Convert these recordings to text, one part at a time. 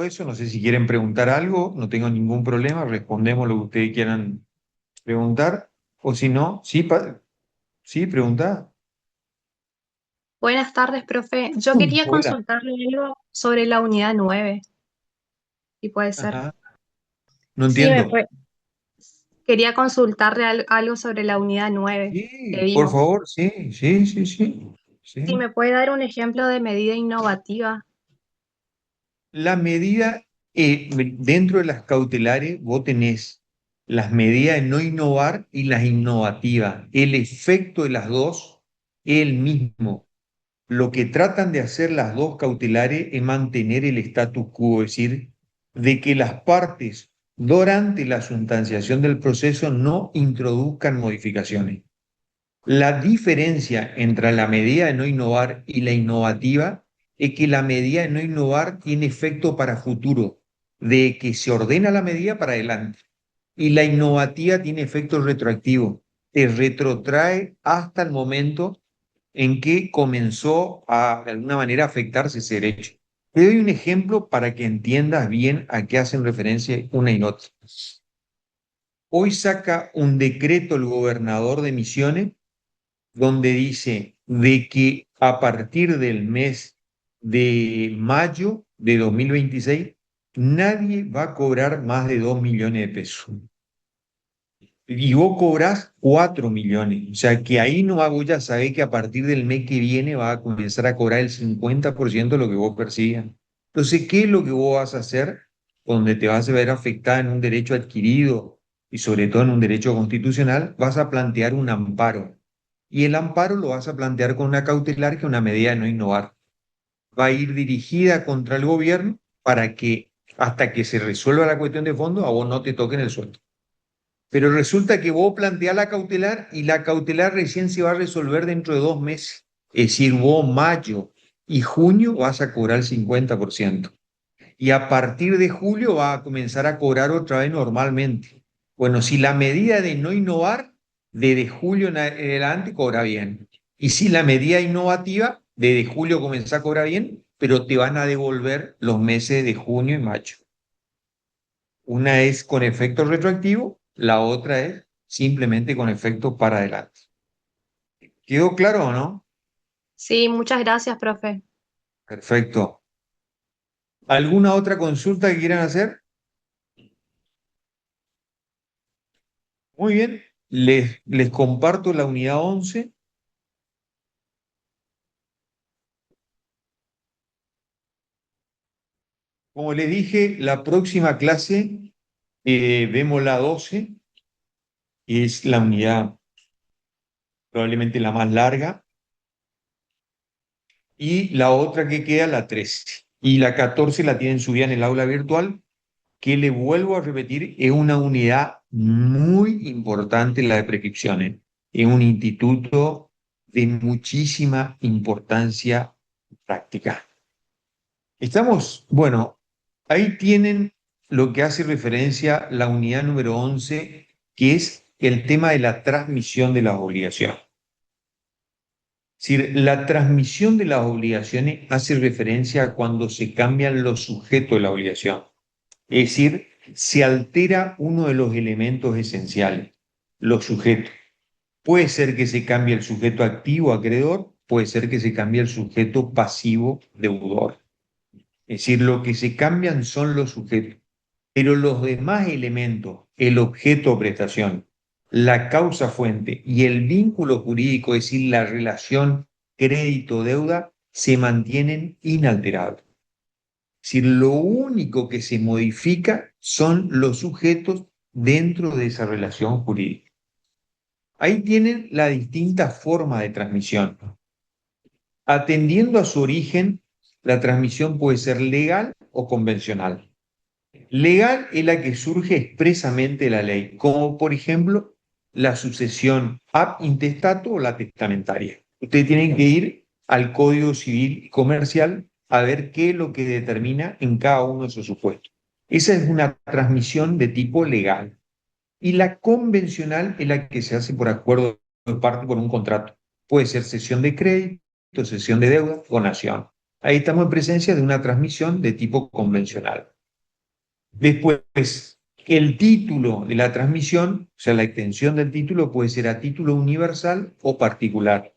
todo eso. No sé si quieren preguntar algo, no tengo ningún problema, respondemos lo que ustedes quieran preguntar. O si no, sí, sí, pregunta. Buenas tardes, profe. Yo quería Hola. consultarle algo sobre la unidad 9, si puede ser. Ajá. No Sí, entiendo. quería consultarle algo sobre la unidad 9 que Sí, por vimos. favor, sí, sí, sí, sí. Si Sí. me puede dar un ejemplo de medida innovativa. La medida, dentro de las cautelares, vos tenés las medidas de no innovar y las innovativas. El efecto de las dos es el mismo. Lo que tratan de hacer las dos cautelares es mantener el status quo, es decir, de que las partes durante la sustanciación del proceso no introduzcan modificaciones. La diferencia entre la medida de no innovar y la innovativa es que la medida de no innovar tiene efecto para futuro, de que se ordena la medida para adelante. Y la innovativa tiene efecto retroactivo, te retrotrae hasta el momento en que comenzó a, de alguna manera, afectarse ese derecho. Te doy un ejemplo para que entiendas bien a qué hacen referencia una y otra. Hoy saca un decreto el gobernador de Misiones donde dice de que a partir del mes de mayo de 2026 nadie va a cobrar más de 2 millones de pesos. Y vos cobrás 4 millones. O sea que ahí no hago ya saber que a partir del mes que viene va a comenzar a cobrar el 50% de lo que vos persigas. Entonces, ¿qué es lo que vos vas a hacer? Donde te vas a ver afectada en un derecho adquirido y sobre todo en un derecho constitucional, vas a plantear un amparo. Y el amparo lo vas a plantear con una cautelar que es una medida de no innovar. Va a ir dirigida contra el gobierno para que hasta que se resuelva la cuestión de fondo a vos no te toquen el sueldo. Pero resulta que vos planteás la cautelar y la cautelar recién se va a resolver dentro de 2 meses. Es decir, vos mayo y junio vas a cobrar el 50%. Y a partir de julio va a comenzar a cobrar otra vez normalmente. Bueno, si la medida de no innovar, desde julio en adelante cobra bien. Y si la medida innovativa, desde julio comienza a cobrar bien, pero te van a devolver los meses de junio y mayo. Una es con efecto retroactivo, la otra es simplemente con efecto para adelante. ¿Quedó claro o no? Sí, muchas gracias, profe. Perfecto. ¿Alguna otra consulta que quieran hacer? Muy bien. Les comparto la unidad 11. Como les dije, la próxima clase vemos la 12, es la unidad probablemente la más larga, y la otra que queda, la 13. Y la 14 la tienen subida en el aula virtual, que le vuelvo a repetir, es una unidad muy importante la de prescripciones. Es un instituto de muchísima importancia práctica. Estamos, bueno, ahí tienen lo que hace referencia la unidad número 11, que es el tema de la transmisión de las obligaciones. Es decir, la transmisión de las obligaciones hace referencia a cuando se cambian los sujetos de la obligación. Es decir, se altera uno de los elementos esenciales, los sujetos. Puede ser que se cambie el sujeto activo acreedor, puede ser que se cambie el sujeto pasivo deudor. Es decir, lo que se cambian son los sujetos, pero los demás elementos, el objeto o prestación, la causa fuente y el vínculo jurídico, es decir, la relación crédito-deuda, se mantienen inalterables. Es decir, lo único que se modifica son los sujetos dentro de esa relación jurídica. Ahí tienen la distinta forma de transmisión. Atendiendo a su origen, la transmisión puede ser legal o convencional. Legal es la que surge expresamente de la ley, como por ejemplo la sucesión ab intestato o la testamentaria. Ustedes tienen que ir al Código Civil y Comercial a ver qué es lo que determina en cada uno de esos supuestos. Esa es una transmisión de tipo legal. Y la convencional es la que se hace por acuerdo de parte por un contrato. Puede ser cesión de crédito, cesión de deuda o nación. Ahí estamos en presencia de una transmisión de tipo convencional. Después, el título de la transmisión, o sea, la extensión del título puede ser a título universal o particular.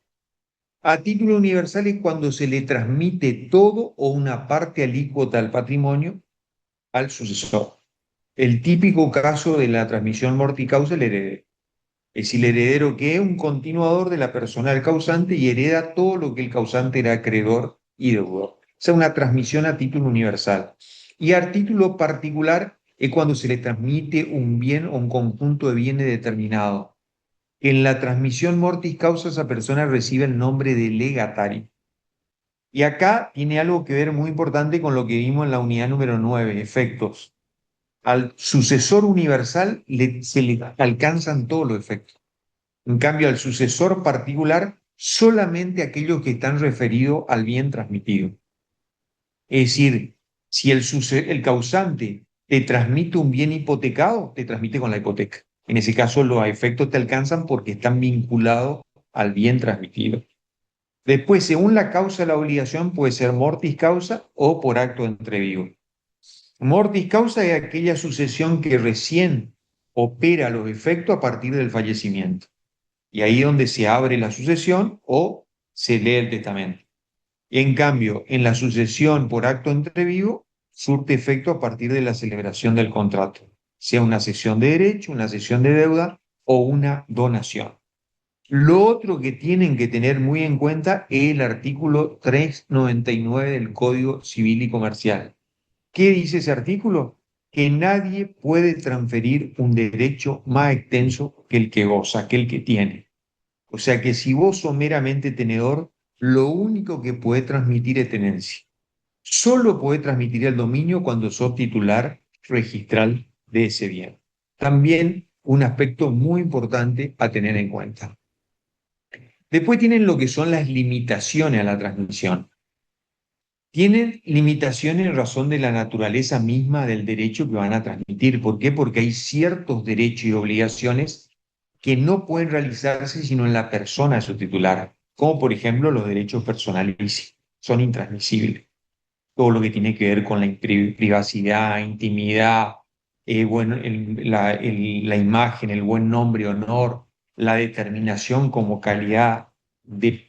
A título universal es cuando se le transmite todo o una parte alícuota del patrimonio al sucesor. El típico caso de la transmisión morticausa es el heredero. Es decir, el heredero que es un continuador de la persona del causante y hereda todo lo que el causante era acreedor y deudor. O sea, una transmisión a título universal. Y a título particular es cuando se le transmite un bien o un conjunto de bienes determinado. En la transmisión mortis causa esa persona recibe el nombre de legatario. Y acá tiene algo que ver muy importante con lo que vimos en la unidad número 9, efectos. Al sucesor universal se le alcanzan todos los efectos. En cambio, al sucesor particular, solamente aquellos que están referidos al bien transmitido. Es decir, si el causante te transmite un bien hipotecado, te transmite con la hipoteca. En ese caso, los efectos te alcanzan porque están vinculados al bien transmitido. Después, según la causa de la obligación, puede ser mortis causa o por acto entre vivos. Mortis causa es aquella sucesión que recién opera los efectos a partir del fallecimiento. Y ahí es donde se abre la sucesión o se lee el testamento. En cambio, en la sucesión por acto entre vivo, surte efecto a partir de la celebración del contrato, sea una cesión de derecho, una cesión de deuda o una donación. Lo otro que tienen que tener muy en cuenta es el artículo 399 del Código Civil y Comercial. ¿Qué dice ese artículo? Que nadie puede transferir un derecho más extenso que el que goza, que el que tiene. O sea que si vos sos meramente tenedor, lo único que puede transmitir es tenencia. Solo puede transmitir el dominio cuando sos titular registral de ese bien. También un aspecto muy importante a tener en cuenta. Después tienen lo que son las limitaciones a la transmisión. Tienen limitaciones en razón de la naturaleza misma del derecho que van a transmitir. ¿Por qué? Porque hay ciertos derechos y obligaciones que no pueden realizarse sino en la persona de su titular, como por ejemplo los derechos personalísimos, son intransmisibles. Todo lo que tiene que ver con la privacidad, intimidad, bueno, la imagen, el buen nombre, honor, la determinación como calidad del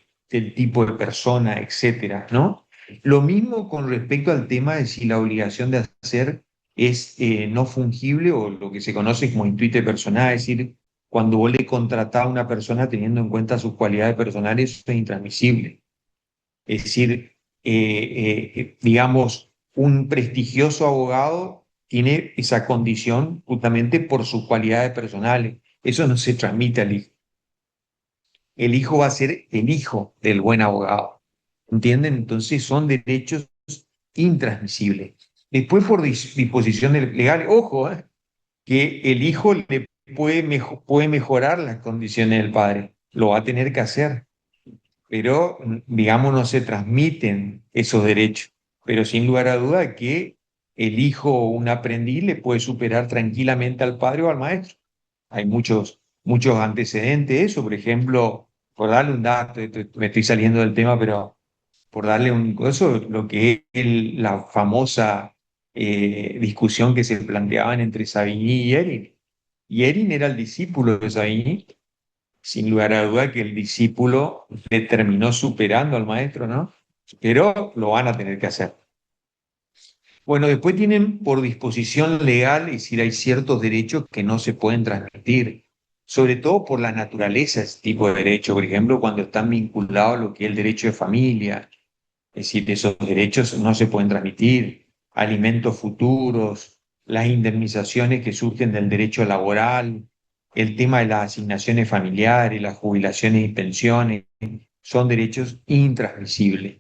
tipo de persona, etcétera, ¿no? Lo mismo con respecto al tema de si la obligación de hacer es no fungible o lo que se conoce como intuite personal, es decir, cuando vos le contratás a una persona teniendo en cuenta sus cualidades personales, eso es intransmisible. Es decir, digamos, un prestigioso abogado tiene esa condición justamente por sus cualidades personales. Eso no se transmite al hijo. El hijo va a ser el hijo del buen abogado. ¿Entienden? Entonces son derechos intransmisibles. Después, por disposiciones legales, ojo, que el hijo le puede mejorar las condiciones del padre. Lo va a tener que hacer, pero digamos no se transmiten esos derechos. Pero sin lugar a duda que el hijo o un aprendiz le puede superar tranquilamente al padre o al maestro. Hay muchos antecedentes de eso, por ejemplo, por darle un dato, me estoy saliendo del tema, pero por darle un eso, lo que es la famosa discusión que se planteaban entre Savigny y Erin. Y Erin era el discípulo de Savigny, sin lugar a duda que el discípulo le terminó superando al maestro, ¿no? Pero lo van a tener que hacer. Bueno, después tienen por disposición legal, es decir, hay ciertos derechos que no se pueden transmitir, sobre todo por la naturaleza de ese tipo de derechos, por ejemplo, cuando están vinculados a lo que es el derecho de familia, es decir, esos derechos no se pueden transmitir, alimentos futuros, las indemnizaciones que surgen del derecho laboral, el tema de las asignaciones familiares, las jubilaciones y pensiones, son derechos intransmisibles.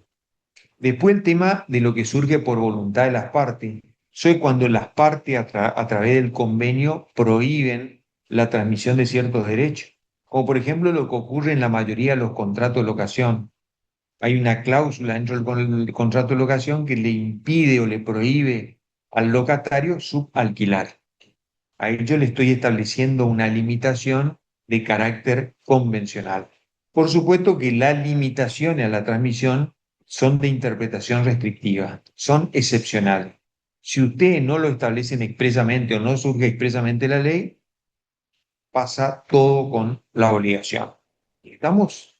Después el tema de lo que surge por voluntad de las partes. Eso es cuando las partes a través del convenio prohíben la transmisión de ciertos derechos, como por ejemplo lo que ocurre en la mayoría de los contratos de locación. Hay una cláusula dentro del contrato de locación que le impide o le prohíbe al locatario subalquilar. Ahí yo le estoy estableciendo una limitación de carácter convencional. Por supuesto que las limitaciones a la transmisión son de interpretación restrictiva, son excepcionales. Si ustedes no lo establecen expresamente o no surge expresamente la ley, pasa todo con la obligación. ¿Estamos?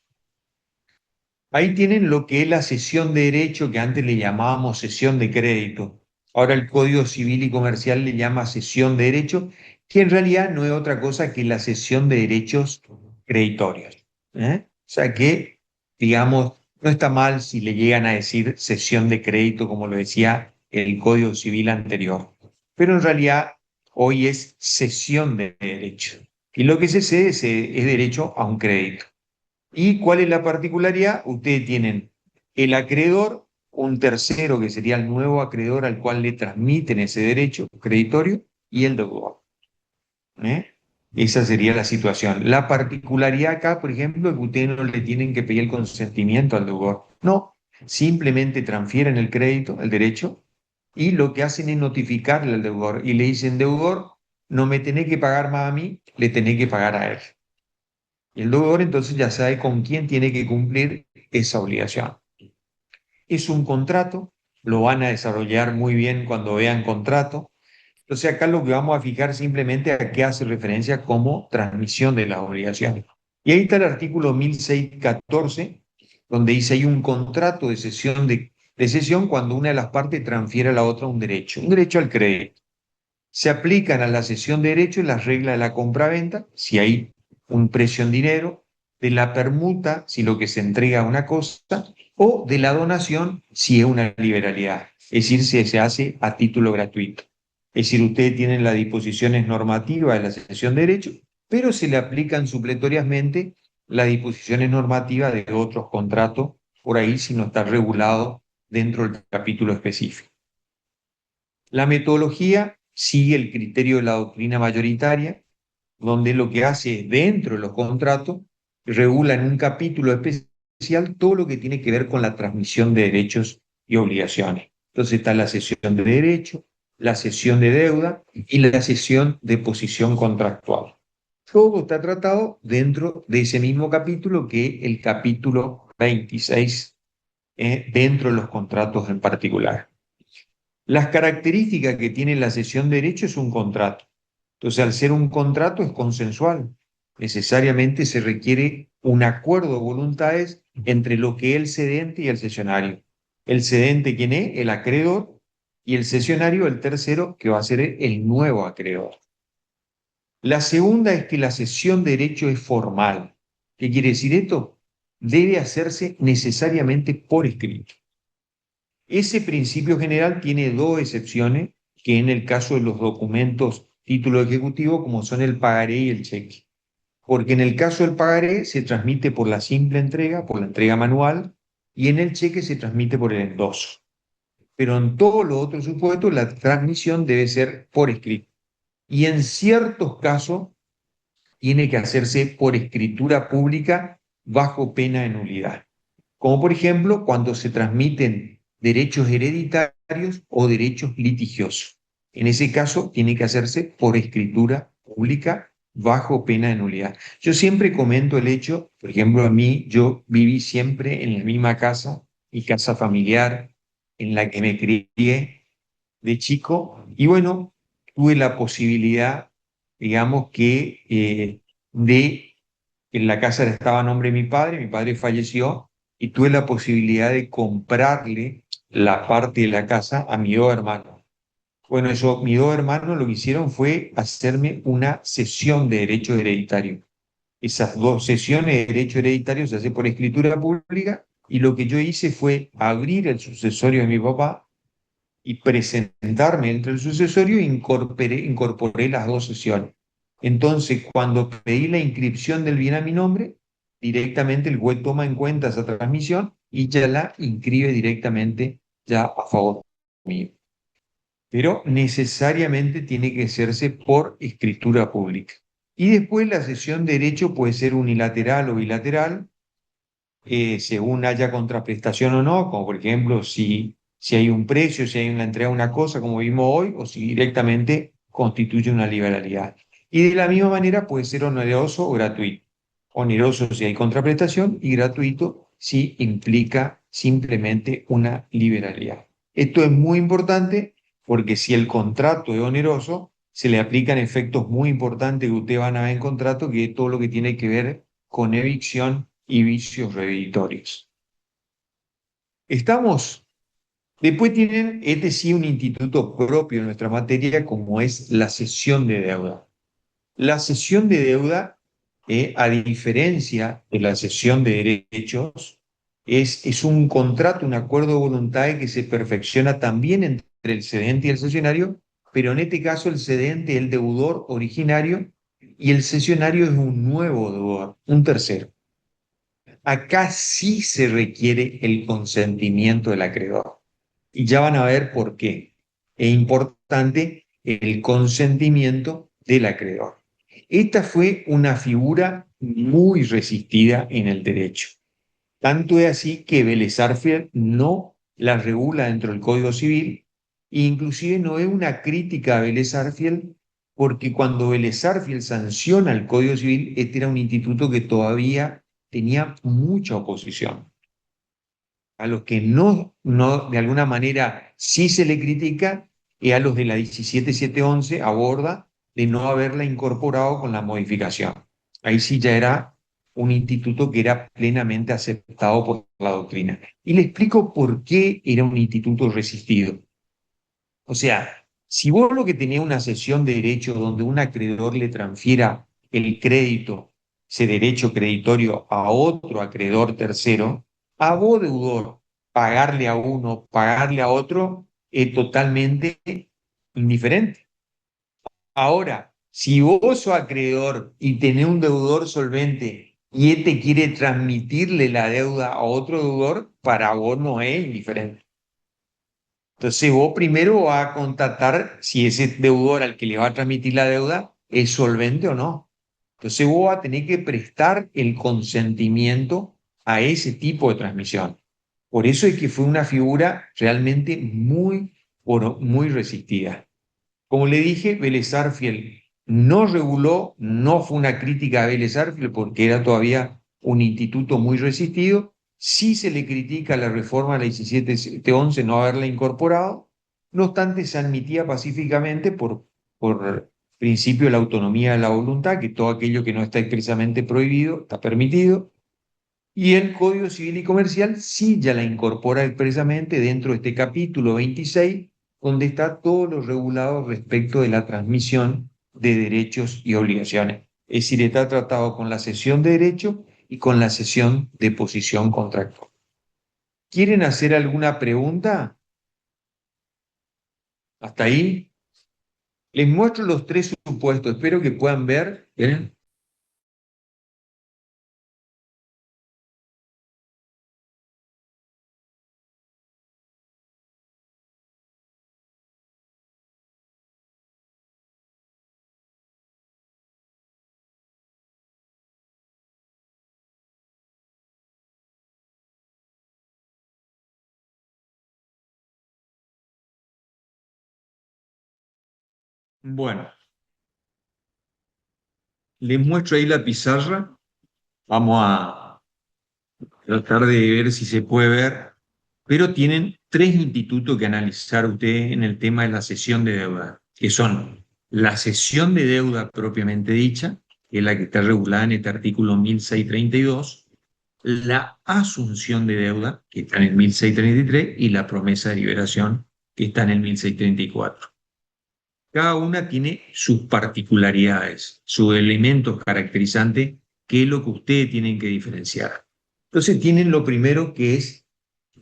Ahí tienen lo que es la cesión de derecho, que antes le llamábamos cesión de crédito. Ahora el Código Civil y Comercial le llama cesión de derecho, que en realidad no es otra cosa que la cesión de derechos creditorios. O sea que, digamos, no está mal si le llegan a decir cesión de crédito, como lo decía el Código Civil anterior. Pero en realidad hoy es cesión de derecho. Y lo que se cede es derecho a un crédito. ¿Y cuál es la particularidad? Ustedes tienen el acreedor, un tercero que sería el nuevo acreedor al cual le transmiten ese derecho creditorio, y el deudor. ¿eh? Esa sería la situación. La particularidad acá, por ejemplo, es que ustedes no le tienen que pedir el consentimiento al deudor. No, simplemente transfieren el crédito, el derecho, y lo que hacen es notificarle al deudor y le dicen, deudor, no me tenés que pagar más a mí, le tenés que pagar a él. Y el deudor entonces ya sabe con quién tiene que cumplir esa obligación. Es un contrato, lo van a desarrollar muy bien cuando vean contrato. Entonces acá lo que vamos a fijar simplemente a qué hace referencia como transmisión de las obligaciones. Y ahí está el artículo 1614, donde dice hay un contrato de cesión cuando una de las partes transfiere a la otra un derecho al crédito. Se aplican a la cesión de derechos las reglas de la compra-venta, si hay un precio en dinero, de la permuta, si lo que se entrega es una cosa, o de la donación, si es una liberalidad, es decir, si se hace a título gratuito. Es decir, ustedes tienen las disposiciones normativas de la cesión de derechos, pero se le aplican supletoriamente las disposiciones normativas de otros contratos, por ahí si no está regulado dentro del capítulo específico. La metodología sigue el criterio de la doctrina mayoritaria, donde lo que hace es, dentro de los contratos, regula en un capítulo especial todo lo que tiene que ver con la transmisión de derechos y obligaciones. Entonces está la cesión de derecho, la cesión de deuda y la cesión de posición contractual. Todo está tratado dentro de ese mismo capítulo que es el capítulo 26, dentro de los contratos en particular. Las características que tiene la cesión de derecho es un contrato. Entonces, al ser un contrato es consensual. Necesariamente se requiere un acuerdo de voluntades entre lo que es el cedente y el cesionario. El cedente, ¿quién es? El acreedor, y el cesionario, el tercero, que va a ser el nuevo acreedor. La segunda es que la cesión de derecho es formal. ¿Qué quiere decir esto? Debe hacerse necesariamente por escrito. Ese principio general tiene dos excepciones, que en el caso de los documentos título ejecutivo, como son el pagaré y el cheque. Porque en el caso del pagaré se transmite por la simple entrega, por la entrega manual, y en el cheque se transmite por el endoso. Pero en todos los otros supuestos la transmisión debe ser por escrito. Y en ciertos casos tiene que hacerse por escritura pública bajo pena de nulidad. Como por ejemplo cuando se transmiten derechos hereditarios o derechos litigiosos. En ese caso tiene que hacerse por escritura pública bajo pena de nulidad. Yo siempre comento el hecho, por ejemplo, a mí, yo viví siempre en la misma casa, mi casa familiar, en la que me crié de chico, y bueno, tuve la posibilidad, digamos que en la casa estaba a nombre de mi padre falleció, y tuve la posibilidad de comprarle la parte de la casa a mis dos hermanos. Bueno, eso, mis dos hermanos lo que hicieron fue hacerme una cesión de derecho hereditario. Esas dos sesiones de derecho hereditario se hace por escritura pública, y lo que yo hice fue abrir el sucesorio de mi papá y presentarme entre el sucesorio e incorporé las dos sesiones. Entonces, cuando pedí la inscripción del bien a mi nombre, directamente el juez toma en cuenta esa transmisión y ya la inscribe directamente ya a favor mío. Pero necesariamente tiene que hacerse por escritura pública. Y después la cesión de derecho puede ser unilateral o bilateral, según haya contraprestación o no, como por ejemplo si hay un precio, si hay una entrega de una cosa, como vimos hoy, o si directamente constituye una liberalidad. Y de la misma manera puede ser oneroso o gratuito. Oneroso si hay contraprestación y gratuito si implica simplemente una liberalidad. Esto es muy importante porque si el contrato es oneroso, se le aplican efectos muy importantes que ustedes van a ver en contrato, que es todo lo que tiene que ver con evicción y vicios reeditorios. Estamos. Después tienen, este sí, un instituto propio en nuestra materia, como es la cesión de deuda. La cesión de deuda, a diferencia de la cesión de derechos, es un contrato, un acuerdo de voluntad que se perfecciona también entre el cedente y el cesionario, pero en este caso el cedente es el deudor originario y el cesionario es un nuevo deudor, un tercero. Acá sí se requiere el consentimiento del acreedor. Y ya van a ver por qué. Es importante el consentimiento del acreedor. Esta fue una figura muy resistida en el derecho. Tanto es así que Vélez Sarsfield no la regula dentro del Código Civil, e inclusive no es una crítica a Vélez Sarsfield, porque cuando Vélez Sarsfield sanciona el Código Civil, este era un instituto que todavía tenía mucha oposición. A los que no, de alguna manera sí se le critica, y a los de la 17711 aborda de no haberla incorporado con la modificación. Ahí sí ya era un instituto que era plenamente aceptado por la doctrina. Y le explico por qué era un instituto resistido. O sea, si vos lo que tenés una cesión de derecho donde un acreedor le transfiera el crédito, ese derecho creditorio a otro acreedor tercero, a vos deudor, pagarle a uno, pagarle a otro, es totalmente indiferente. Ahora, si vos sos acreedor y tenés un deudor solvente y este quiere transmitirle la deuda a otro deudor, para vos no es indiferente. Entonces vos primero vas a constatar si ese deudor al que le va a transmitir la deuda es solvente o no. Entonces vos vas a tener que prestar el consentimiento a ese tipo de transmisión. Por eso es que fue una figura realmente muy resistida. Como le dije, Vélez Sarsfield no reguló, no fue una crítica a Vélez Sarsfield porque era todavía un instituto muy resistido. Sí se le critica la reforma de la 1711 no haberla incorporado, no obstante se admitía pacíficamente por principio de la autonomía de la voluntad, que todo aquello que no está expresamente prohibido está permitido, y el Código Civil y Comercial sí ya la incorpora expresamente dentro de este capítulo 26, donde está todo lo regulado respecto de la transmisión de derechos y obligaciones. Es decir, está tratado con la cesión de derecho y con la cesión de posición contractual. ¿Quieren hacer alguna pregunta? ¿Hasta ahí? Les muestro los tres supuestos. Espero que puedan ver. ¿Ven? Bueno, les muestro ahí la pizarra. Vamos a tratar de ver si se puede ver, pero tienen tres institutos que analizar ustedes en el tema de la cesión de deuda, que son la cesión de deuda propiamente dicha, que es la que está regulada en este artículo 1632, la asunción de deuda, que está en el 1633, y la promesa de liberación, que está en el 1634. Cada una tiene sus particularidades, sus elementos caracterizantes, que es lo que ustedes tienen que diferenciar. Entonces tienen lo primero que es,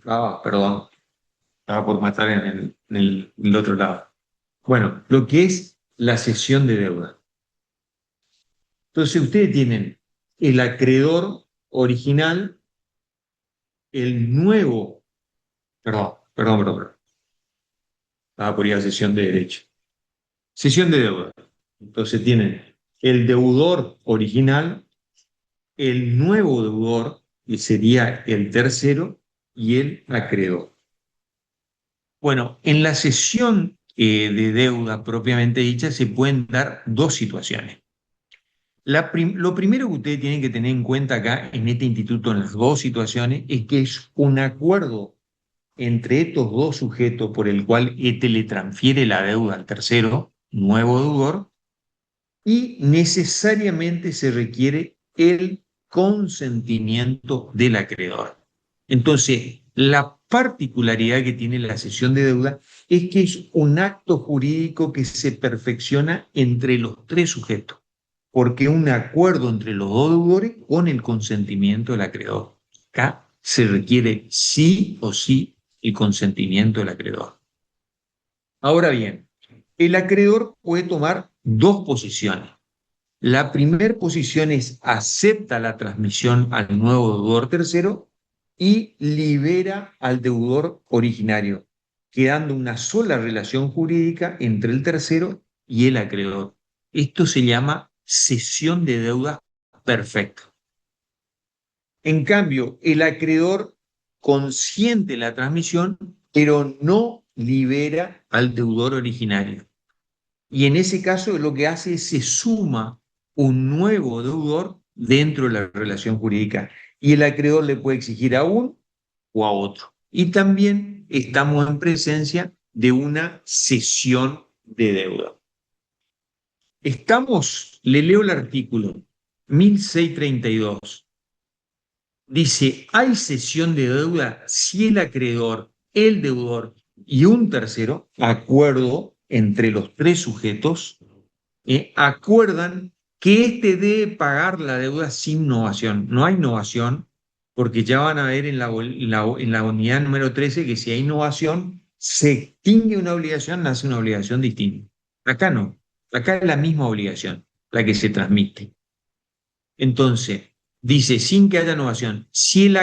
perdón, estaba por matar en el otro lado. Bueno, lo que es la cesión de deuda. Entonces ustedes tienen el acreedor original, el nuevo, perdón, estaba por ir a cesión de derecho. Cesión de deuda. Entonces tienen el deudor original, el nuevo deudor, que sería el tercero, y el acreedor. Bueno, en la cesión de deuda propiamente dicha se pueden dar dos situaciones. Lo primero que ustedes tienen que tener en cuenta acá en este instituto, en las dos situaciones, es que es un acuerdo entre estos dos sujetos por el cual este le transfiere la deuda al tercero, nuevo deudor, y necesariamente se requiere el consentimiento del acreedor. Entonces, la particularidad que tiene la cesión de deuda es que es un acto jurídico que se perfecciona entre los tres sujetos, porque es un acuerdo entre los dos deudores con el consentimiento del acreedor. Acá se requiere sí o sí el consentimiento del acreedor. Ahora bien, el acreedor puede tomar dos posiciones. La primera posición es acepta la transmisión al nuevo deudor tercero y libera al deudor originario, quedando una sola relación jurídica entre el tercero y el acreedor. Esto se llama cesión de deuda perfecta. En cambio, el acreedor consiente la transmisión, pero no libera al deudor originario. Y en ese caso lo que hace es se suma un nuevo deudor dentro de la relación jurídica y el acreedor le puede exigir a uno o a otro. Y también estamos en presencia de una cesión de deuda. Le leo el artículo 1632. Dice, hay cesión de deuda si el acreedor, el deudor y un tercero, acuerdo entre los tres sujetos, acuerdan que éste debe pagar la deuda sin novación. No hay novación, porque ya van a ver en la unidad número 13 que si hay novación, se extingue una obligación, nace una obligación distinta. Acá no, acá es la misma obligación, la que se transmite. Entonces, dice, sin que haya novación, si el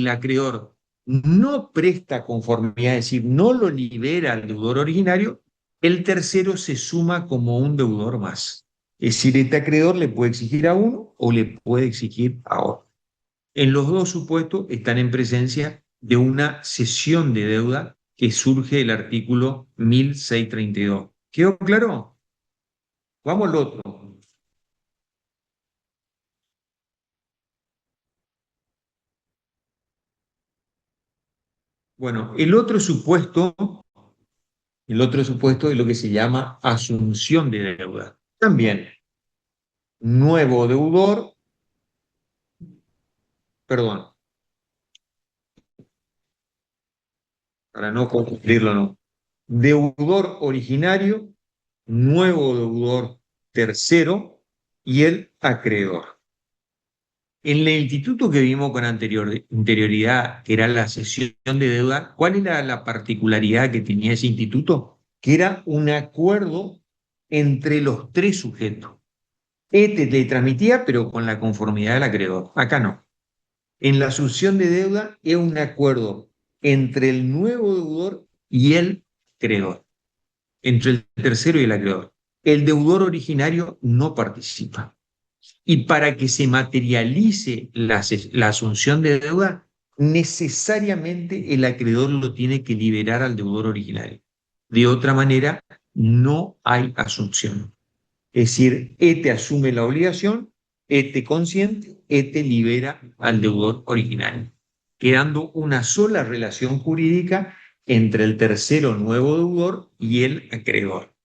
acreedor no presta conformidad, es decir, no lo libera al deudor originario, el tercero se suma como un deudor más. Es decir, este acreedor le puede exigir a uno o le puede exigir a otro. En los dos supuestos están en presencia de una cesión de deuda que surge del artículo 1632. ¿Quedó claro? Vamos al otro. Bueno, el otro supuesto es lo que se llama asunción de deuda. También, nuevo deudor, perdón, para no confundirlo, no. Deudor originario, nuevo deudor tercero y el acreedor. En el instituto que vimos con anterioridad, que era la cesión de deuda, ¿cuál era la particularidad que tenía ese instituto? Que era un acuerdo entre los tres sujetos. Este te transmitía, pero con la conformidad del acreedor. Acá no. En la asunción de deuda es un acuerdo entre el nuevo deudor y el acreedor, entre el tercero y el acreedor. El deudor originario no participa. Y para que se materialice la asunción de deuda, necesariamente el acreedor lo tiene que liberar al deudor originario. De otra manera, no hay asunción. Es decir, este asume la obligación, este consiente, este libera al deudor originario, quedando una sola relación jurídica entre el tercero nuevo deudor y el acreedor.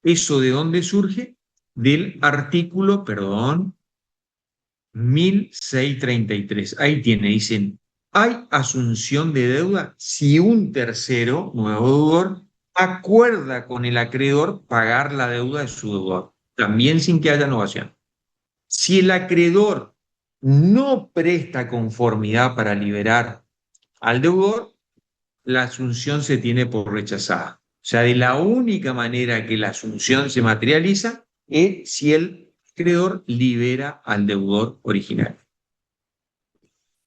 ¿Eso de dónde surge? Del artículo, 1633. Ahí tiene, dicen, hay asunción de deuda si un tercero, nuevo deudor, acuerda con el acreedor pagar la deuda de su deudor, también sin que haya novación. Si el acreedor no presta conformidad para liberar al deudor, la asunción se tiene por rechazada. O sea, de la única manera que la asunción se materializa es si el acreedor libera al deudor original.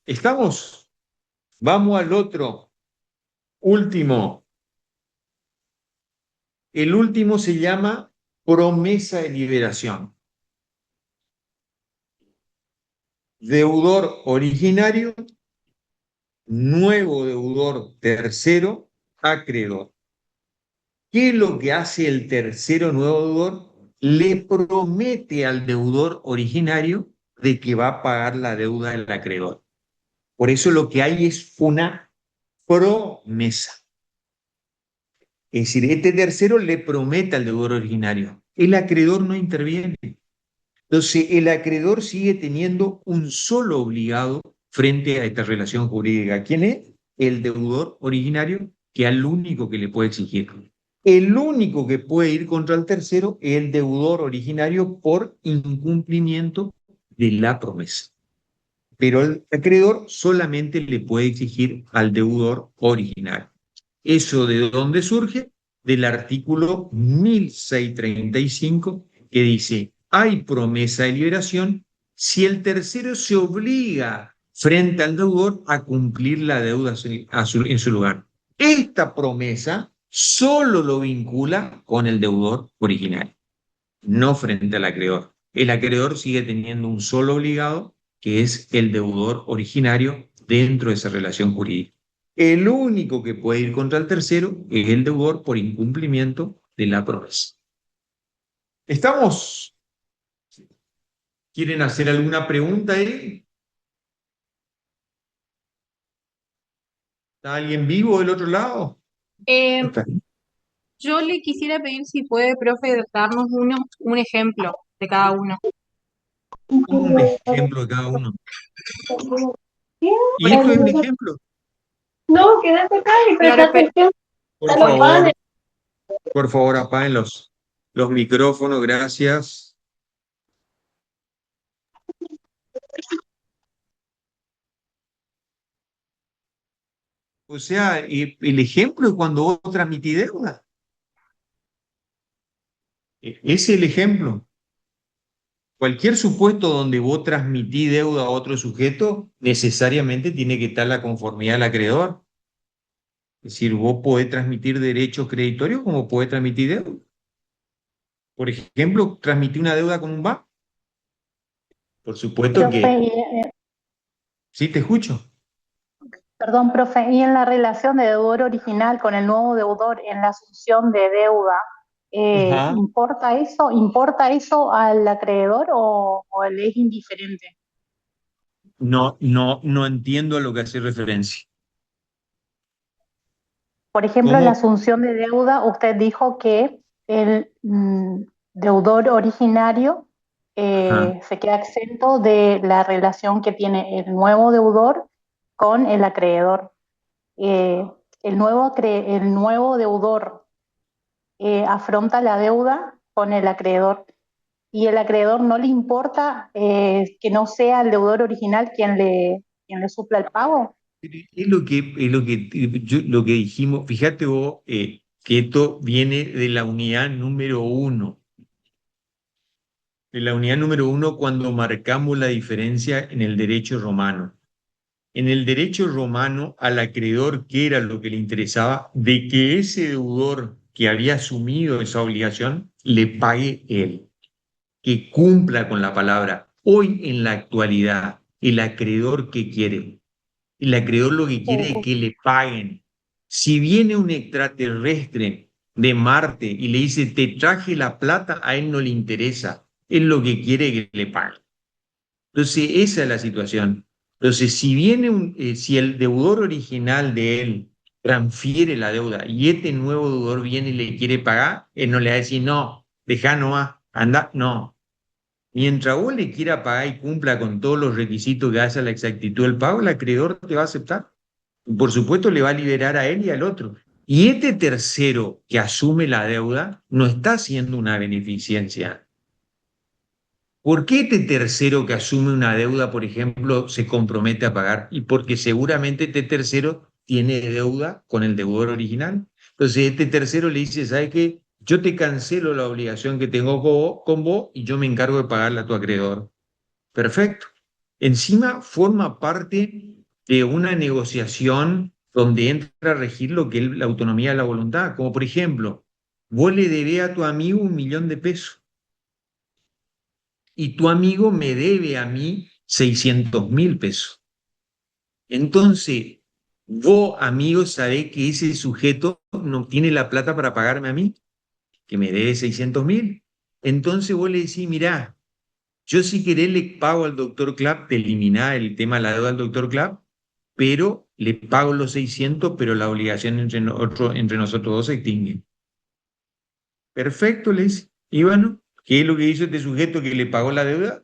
¿Estamos? Vamos al otro, último. El último se llama promesa de liberación. Deudor originario, nuevo deudor tercero, acreedor. ¿Qué es lo que hace el tercero nuevo deudor? Le promete al deudor originario de que va a pagar la deuda del acreedor. Por eso lo que hay es una promesa. Es decir, este tercero le promete al deudor originario. El acreedor no interviene. Entonces, el acreedor sigue teniendo un solo obligado frente a esta relación jurídica. ¿Quién es? El deudor originario, que es el único que le puede exigir. El único que puede ir contra el tercero es el deudor originario por incumplimiento de la promesa. Pero el acreedor solamente le puede exigir al deudor originario. ¿Eso de dónde surge? Del artículo 1635, que dice: hay promesa de liberación si el tercero se obliga frente al deudor a cumplir la deuda en su lugar. Esta promesa solo lo vincula con el deudor original, no frente al acreedor. El acreedor sigue teniendo un solo obligado, que es el deudor originario dentro de esa relación jurídica. El único que puede ir contra el tercero es el deudor por incumplimiento de la promesa. ¿Estamos? ¿Quieren hacer alguna pregunta ahí? ¿Está alguien vivo del otro lado? Yo le quisiera pedir si puede, profe, darnos un ejemplo de cada uno. Un ejemplo de cada uno. ¿Y Por esto es un ejemplo, ejemplo? no, quédate acá y presta atención Por a los padres. favor, apaguen los micrófonos, gracias. O sea, el ejemplo es cuando vos transmitís deuda. Ese es el ejemplo. Cualquier supuesto donde vos transmitís deuda a otro sujeto, necesariamente tiene que estar la conformidad del acreedor. Es decir, vos podés transmitir derechos creditorios como podés transmitir deuda. Por ejemplo, transmitir una deuda con un banco. Por supuesto Profe, que... Sí, te escucho. perdón, profe, y en la relación de deudor original con el nuevo deudor en la asunción de deuda, Ajá. ¿importa eso al acreedor o le es indiferente? No entiendo a lo que hace referencia. Por ejemplo, en la ¿Cómo? asunción de deuda, usted dijo que el deudor originario Ajá. se queda exento de la relación que tiene el nuevo deudor con el acreedor. Eh, el nuevo deudor afronta la deuda con el acreedor y el acreedor no le importa que no sea el deudor original quien le supla el pago. Lo que dijimos, fíjate vos, que esto viene de la unidad número uno. De la unidad número uno cuando marcamos la diferencia en el derecho romano. En el derecho romano, al acreedor, ¿qué era lo que le interesaba? De que ese deudor que había asumido esa obligación le pague él, que cumpla con la palabra. Hoy, en la actualidad, el acreedor, ¿qué quiere? El acreedor lo que quiere es que le paguen. Si viene un extraterrestre de Marte y le dice, te traje la plata, a él no le interesa. Él lo que quiere es que le paguen. Entonces, esa es la situación. Entonces, si el deudor original de él transfiere la deuda y este nuevo deudor viene y le quiere pagar, él no le va a decir, no, deja nomás, anda, no. Mientras vos le quiera pagar y cumpla con todos los requisitos que hace la exactitud del pago, el acreedor te va a aceptar. Por supuesto, le va a liberar a él y al otro. Y este tercero que asume la deuda no está haciendo una beneficencia. ¿Por qué este tercero que asume una deuda, por ejemplo, se compromete a pagar? Y porque seguramente este tercero tiene deuda con el deudor original. Entonces, este tercero le dice, ¿sabes qué? Yo te cancelo la obligación que tengo con vos y yo me encargo de pagarla a tu acreedor. Perfecto. Encima forma parte de una negociación donde entra a regir lo que es la autonomía de la voluntad. Como por ejemplo, vos le debés a tu amigo 1.000.000 de pesos y tu amigo me debe a mí 600.000 pesos. Entonces, vos, amigo, sabés que ese sujeto no tiene la plata para pagarme a mí, que me debe 600.000. Entonces vos le decís, mirá, yo si querés le pago al doctor Clapp, te eliminás el tema de la deuda al doctor Clapp, pero le pago los 600, pero la obligación entre nosotros dos se extingue. Perfecto, le dice. Y bueno, ¿qué es lo que hizo este sujeto que le pagó la deuda?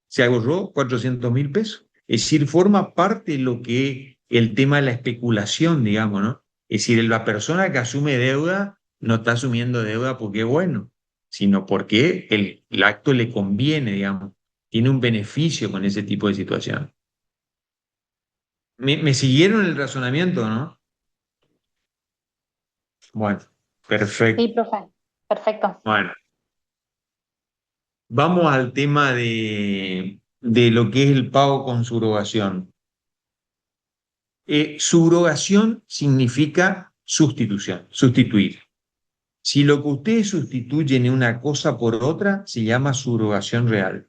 Se ahorró 400.000 pesos. Es decir, forma parte de lo que el tema de la especulación, digamos, ¿no? Es decir, la persona que asume deuda no está asumiendo deuda porque es bueno, sino porque el acto le conviene, digamos. Tiene un beneficio con ese tipo de situación. ¿Me siguieron el razonamiento, no? Bueno, Sí, perfecto. profe. Perfecto. Bueno, vamos al tema de lo que es el pago con subrogación. Subrogación significa sustitución, sustituir. Si lo que ustedes sustituyen en una cosa por otra, se llama subrogación real.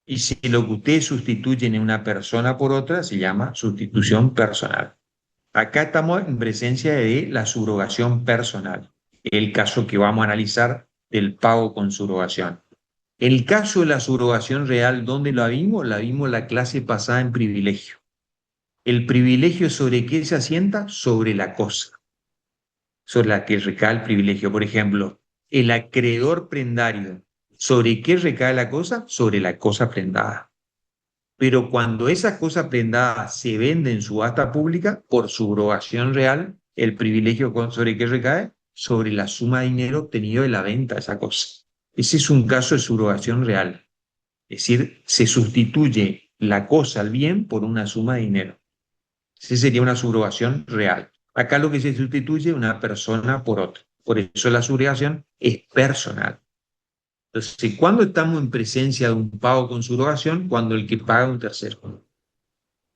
Y si lo que ustedes sustituyen en una persona por otra, se llama sustitución personal. Acá estamos en presencia de la subrogación personal, el caso que vamos a analizar del pago con subrogación. El caso de la subrogación real, ¿dónde la vimos? La vimos la clase pasada en privilegio. ¿El privilegio sobre qué se asienta? Sobre la cosa, sobre la que recae el privilegio. Por ejemplo, el acreedor prendario, ¿sobre qué recae la cosa? Sobre la cosa prendada. Pero cuando esa cosa prendada se vende en subasta pública, por subrogación real, ¿el privilegio sobre qué recae? Sobre la suma de dinero obtenido de la venta de esa cosa. Ese es un caso de subrogación real. Es decir, se sustituye la cosa, el bien, por una suma de dinero. Esa sería una subrogación real. Acá lo que se sustituye es una persona por otra. Por eso la subrogación es personal. Entonces, ¿cuándo estamos en presencia de un pago con subrogación? Cuando el que paga es un tercero.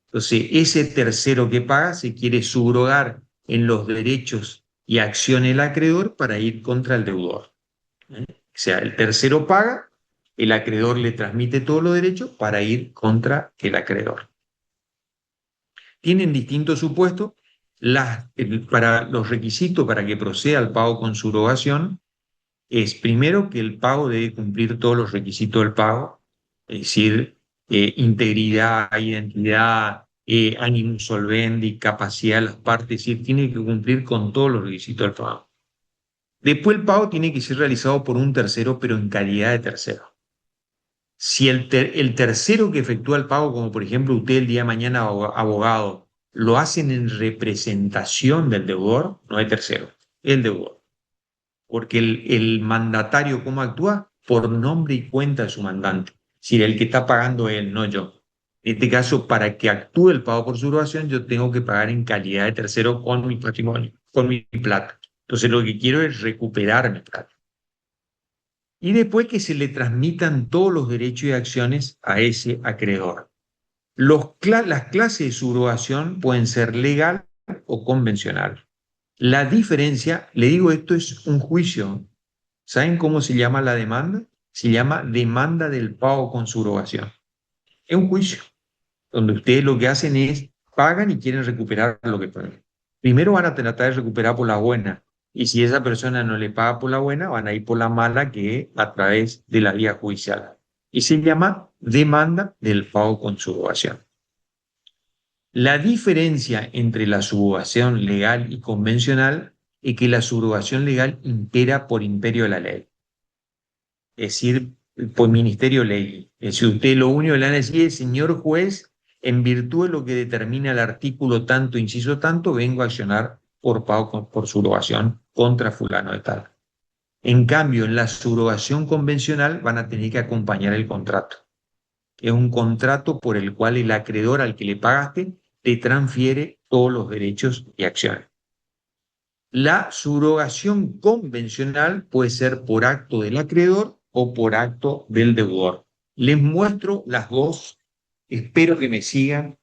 Entonces, ese tercero que paga se quiere subrogar en los derechos y acciones del acreedor para ir contra el deudor. O sea, el tercero paga, el acreedor le transmite todos los derechos para ir contra el acreedor. Tienen distintos supuestos. Para los requisitos para que proceda el pago con subrogación es primero que el pago debe cumplir todos los requisitos del pago, es decir, integridad, identidad, animum solvendi, capacidad de las partes, es decir, tiene que cumplir con todos los requisitos del pago. Después el pago tiene que ser realizado por un tercero, pero en calidad de tercero. Si el tercero que efectúa el pago, como por ejemplo usted el día de mañana abogado, lo hacen en representación del deudor, no hay tercero, el deudor. Porque el mandatario, ¿cómo actúa? Por nombre y cuenta de su mandante. Si el que está pagando es él, no yo. En este caso, para que actúe el pago por subrogación, yo tengo que pagar en calidad de tercero con mi patrimonio, con mi plata. Entonces, lo que quiero es recuperar mi plata. Y después que se le transmitan todos los derechos y acciones a ese acreedor. Las clases de subrogación pueden ser legal o convencional. La diferencia, le digo, esto es un juicio. ¿Saben cómo se llama la demanda? Se llama demanda del pago con subrogación. Es un juicio donde ustedes lo que hacen es pagan y quieren recuperar lo que pagan. Primero van a tratar de recuperar por la buena, y si esa persona no le paga por la buena, van a ir por la mala, que es a través de la vía judicial. Y se llama demanda del pago con subrogación. La diferencia entre la subrogación legal y convencional es que la subrogación legal impera por imperio de la ley, es decir, por ministerio ley. Es decir, usted lo único que le van a decir es, señor juez, en virtud de lo que determina el artículo tanto, inciso tanto, vengo a accionar por pago por subrogación contra fulano de tal. En cambio, en la subrogación convencional van a tener que acompañar el contrato. Es un contrato por el cual el acreedor al que le pagaste te transfiere todos los derechos y acciones. La subrogación convencional puede ser por acto del acreedor o por acto del deudor. Les muestro las dos, espero que me sigan.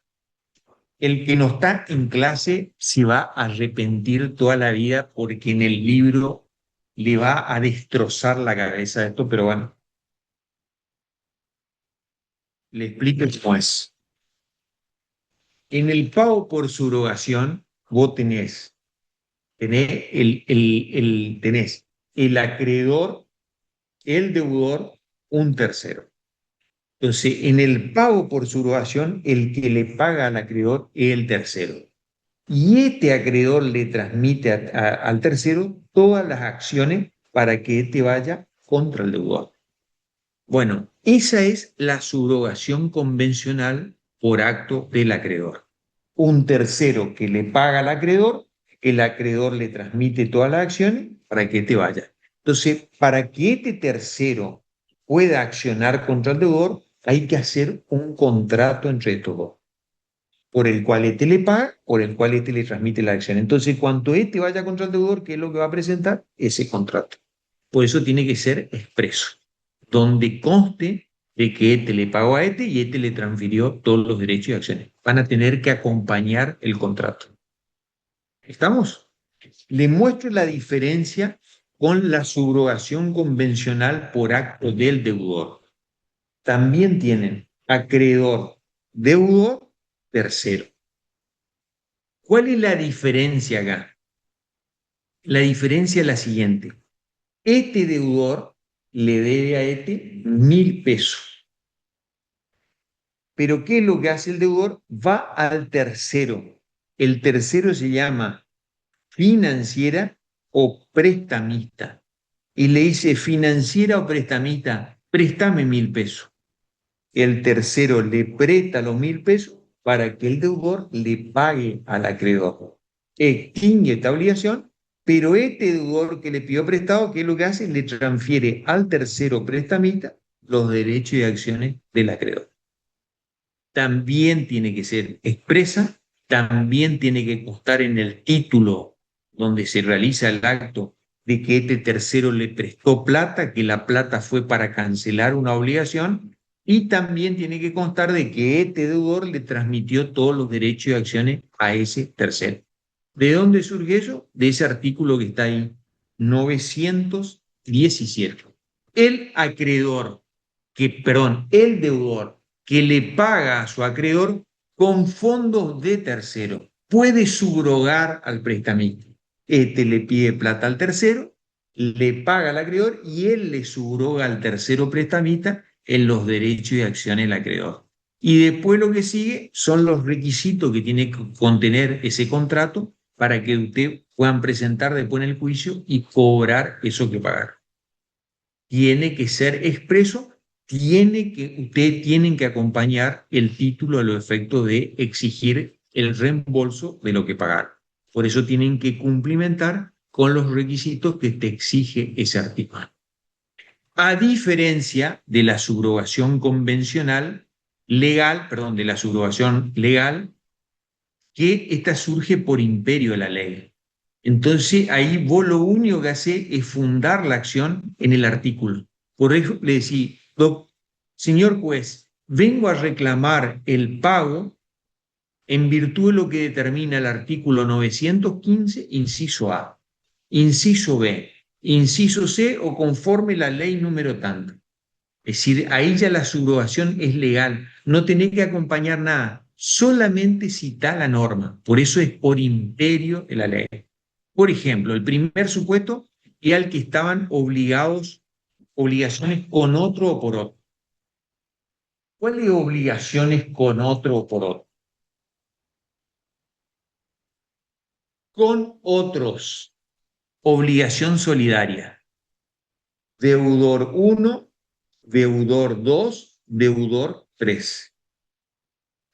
El que no está en clase se va a arrepentir toda la vida porque en el libro le va a destrozar la cabeza de esto, pero bueno, le explico cómo es. En el pago por subrogación, vos tenés el acreedor, el deudor, un tercero. Entonces, en el pago por subrogación, el que le paga al acreedor es el tercero. Y este acreedor le transmite al tercero todas las acciones para que éste vaya contra el deudor. Bueno, esa es la subrogación convencional por acto del acreedor. Un tercero que le paga al acreedor, el acreedor le transmite todas las acciones para que éste vaya. Entonces, para que este tercero pueda accionar contra el deudor, hay que hacer un contrato entre estos dos, por el cual este le paga, por el cual este le transmite la acción. Entonces, cuando este vaya contra el deudor, ¿qué es lo que va a presentar? Ese contrato. Por eso tiene que ser expreso, donde conste de que este le pagó a este y este le transfirió todos los derechos y acciones. Van a tener que acompañar el contrato. ¿Estamos? Le muestro la diferencia con la subrogación convencional por acto del deudor. También tienen acreedor, deudor, tercero. ¿Cuál es la diferencia acá? La diferencia es la siguiente. Este deudor le debe a este 1.000 pesos. Pero ¿qué es lo que hace el deudor? Va al tercero. El tercero se llama financiera o prestamista. Y le dice, financiera o prestamista, préstame 1.000 pesos. El tercero le presta los 1.000 pesos para que el deudor le pague al acreedor. Extingue esta obligación, pero este deudor que le pidió prestado, ¿qué es lo que hace? Le transfiere al tercero prestamista los derechos y acciones del acreedor. También tiene que ser expresa, también tiene que constar en el título donde se realiza el acto de que este tercero le prestó plata, que la plata fue para cancelar una obligación, y también tiene que constar de que este deudor le transmitió todos los derechos y acciones a ese tercero. ¿De dónde surge eso? De ese artículo que está ahí, 917. El acreedor, el deudor que le paga a su acreedor con fondos de tercero puede subrogar al prestamista. Este le pide plata al tercero, le paga al acreedor y él le subroga al tercero prestamista en los derechos y acciones del acreedor. Y después lo que sigue son los requisitos que tiene que contener ese contrato para que usted puedan presentar después en el juicio y cobrar eso que pagaron. Tiene que ser expreso, ustedes tienen que acompañar el título a los efectos de exigir el reembolso de lo que pagaron. Por eso tienen que cumplimentar con los requisitos que te exige ese artículo. A diferencia de la subrogación convencional legal, de la subrogación legal, que esta surge por imperio de la ley. Entonces ahí vos lo único que haces es fundar la acción en el artículo. Por eso le decís, señor juez, vengo a reclamar el pago en virtud de lo que determina el artículo 915, inciso A, inciso B, inciso C o conforme la ley número tanto. Es decir, ahí ya la subrogación es legal, no tenés que acompañar nada, solamente citar la norma. Por eso es por imperio de la ley. Por ejemplo, el primer supuesto era el que estaban obligaciones con otro o por otro. ¿Cuáles obligaciones con otro o por otro? Con otros. Obligación solidaria. Deudor 1, deudor 2, deudor 3.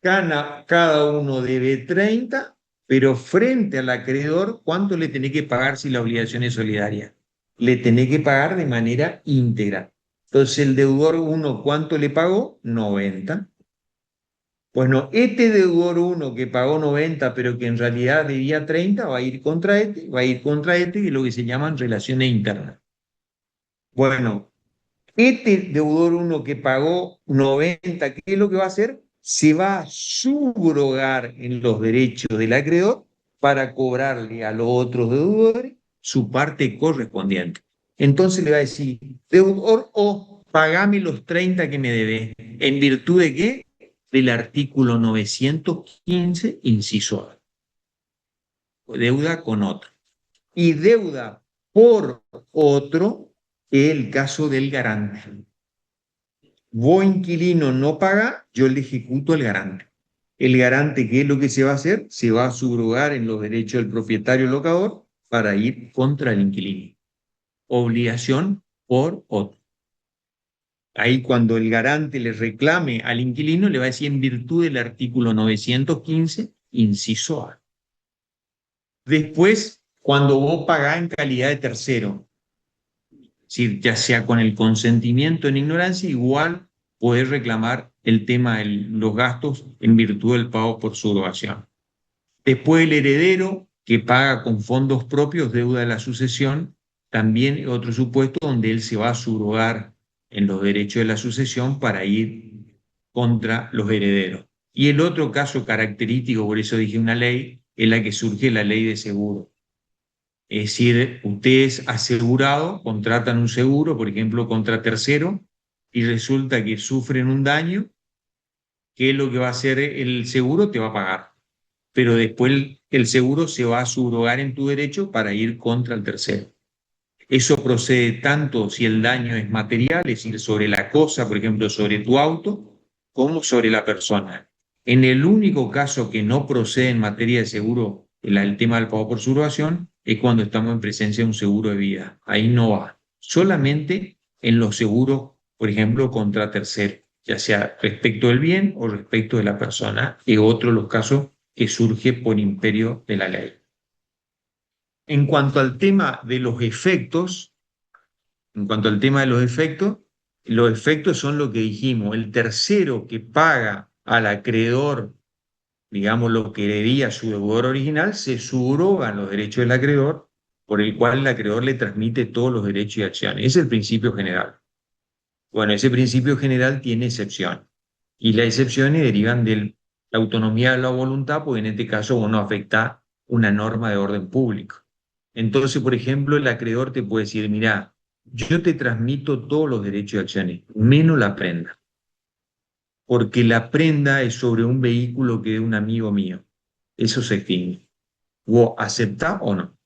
Cada uno debe 30, pero frente al acreedor, ¿cuánto le tenés que pagar si la obligación es solidaria? Le tenés que pagar de manera íntegra. Entonces, el deudor 1, ¿cuánto le pagó? 90. Bueno, este deudor 1 que pagó 90, pero que en realidad debía 30, va a ir contra este, que es lo que se llaman relaciones internas. Bueno, este deudor 1 que pagó 90, ¿qué es lo que va a hacer? Se va a subrogar en los derechos del acreedor para cobrarle a los otros deudores su parte correspondiente. Entonces le va a decir, deudor O, pagame los 30 que me debes. ¿En virtud de qué? Del artículo 915, inciso A. Deuda con otro. Y deuda por otro, el caso del garante. vos inquilino no paga, yo le ejecuto al garante. El garante, ¿qué es lo que se va a hacer? Se va a subrogar en los derechos del propietario locador para ir contra el inquilino. Obligación por otro. Ahí cuando el garante le reclame al inquilino, le va a decir en virtud del artículo 915, inciso A. Después, cuando vos pagás en calidad de tercero, es decir, ya sea con el consentimiento en ignorancia, igual podés reclamar el tema de los gastos en virtud del pago por subrogación. Después el heredero, que paga con fondos propios deuda de la sucesión, también otro supuesto donde él se va a subrogar en los derechos de la sucesión para ir contra los herederos. Y el otro caso característico, por eso dije una ley, es la que surge la ley de seguro. Es decir, ustedes asegurados contratan un seguro, por ejemplo, contra tercero, y resulta que sufren un daño, ¿qué es lo que va a hacer el seguro? Te va a pagar. Pero después el seguro se va a subrogar en tu derecho para ir contra el tercero. Eso procede tanto si el daño es material, es decir, sobre la cosa, por ejemplo, sobre tu auto, como sobre la persona. En el único caso que no procede en materia de seguro, el tema del pago por subrogación, es cuando estamos en presencia de un seguro de vida. Ahí no va. Solamente en los seguros, por ejemplo, contra tercero, ya sea respecto del bien o respecto de la persona, y otros los casos que surge por imperio de la ley. En cuanto al tema de los efectos, los efectos son lo que dijimos, el tercero que paga al acreedor, digamos, lo que debía a su deudor original, se subrogan los derechos del acreedor, por el cual el acreedor le transmite todos los derechos y acciones. Ese es el principio general. Bueno, ese principio general tiene excepciones, y las excepciones derivan de la autonomía de la voluntad, porque en este caso no afecta una norma de orden público. Entonces, por ejemplo, el acreedor te puede decir, mira, yo te transmito todos los derechos y acciones, menos la prenda, porque la prenda es sobre un vehículo que es un amigo mío. Eso se extingue. Vos aceptás o no,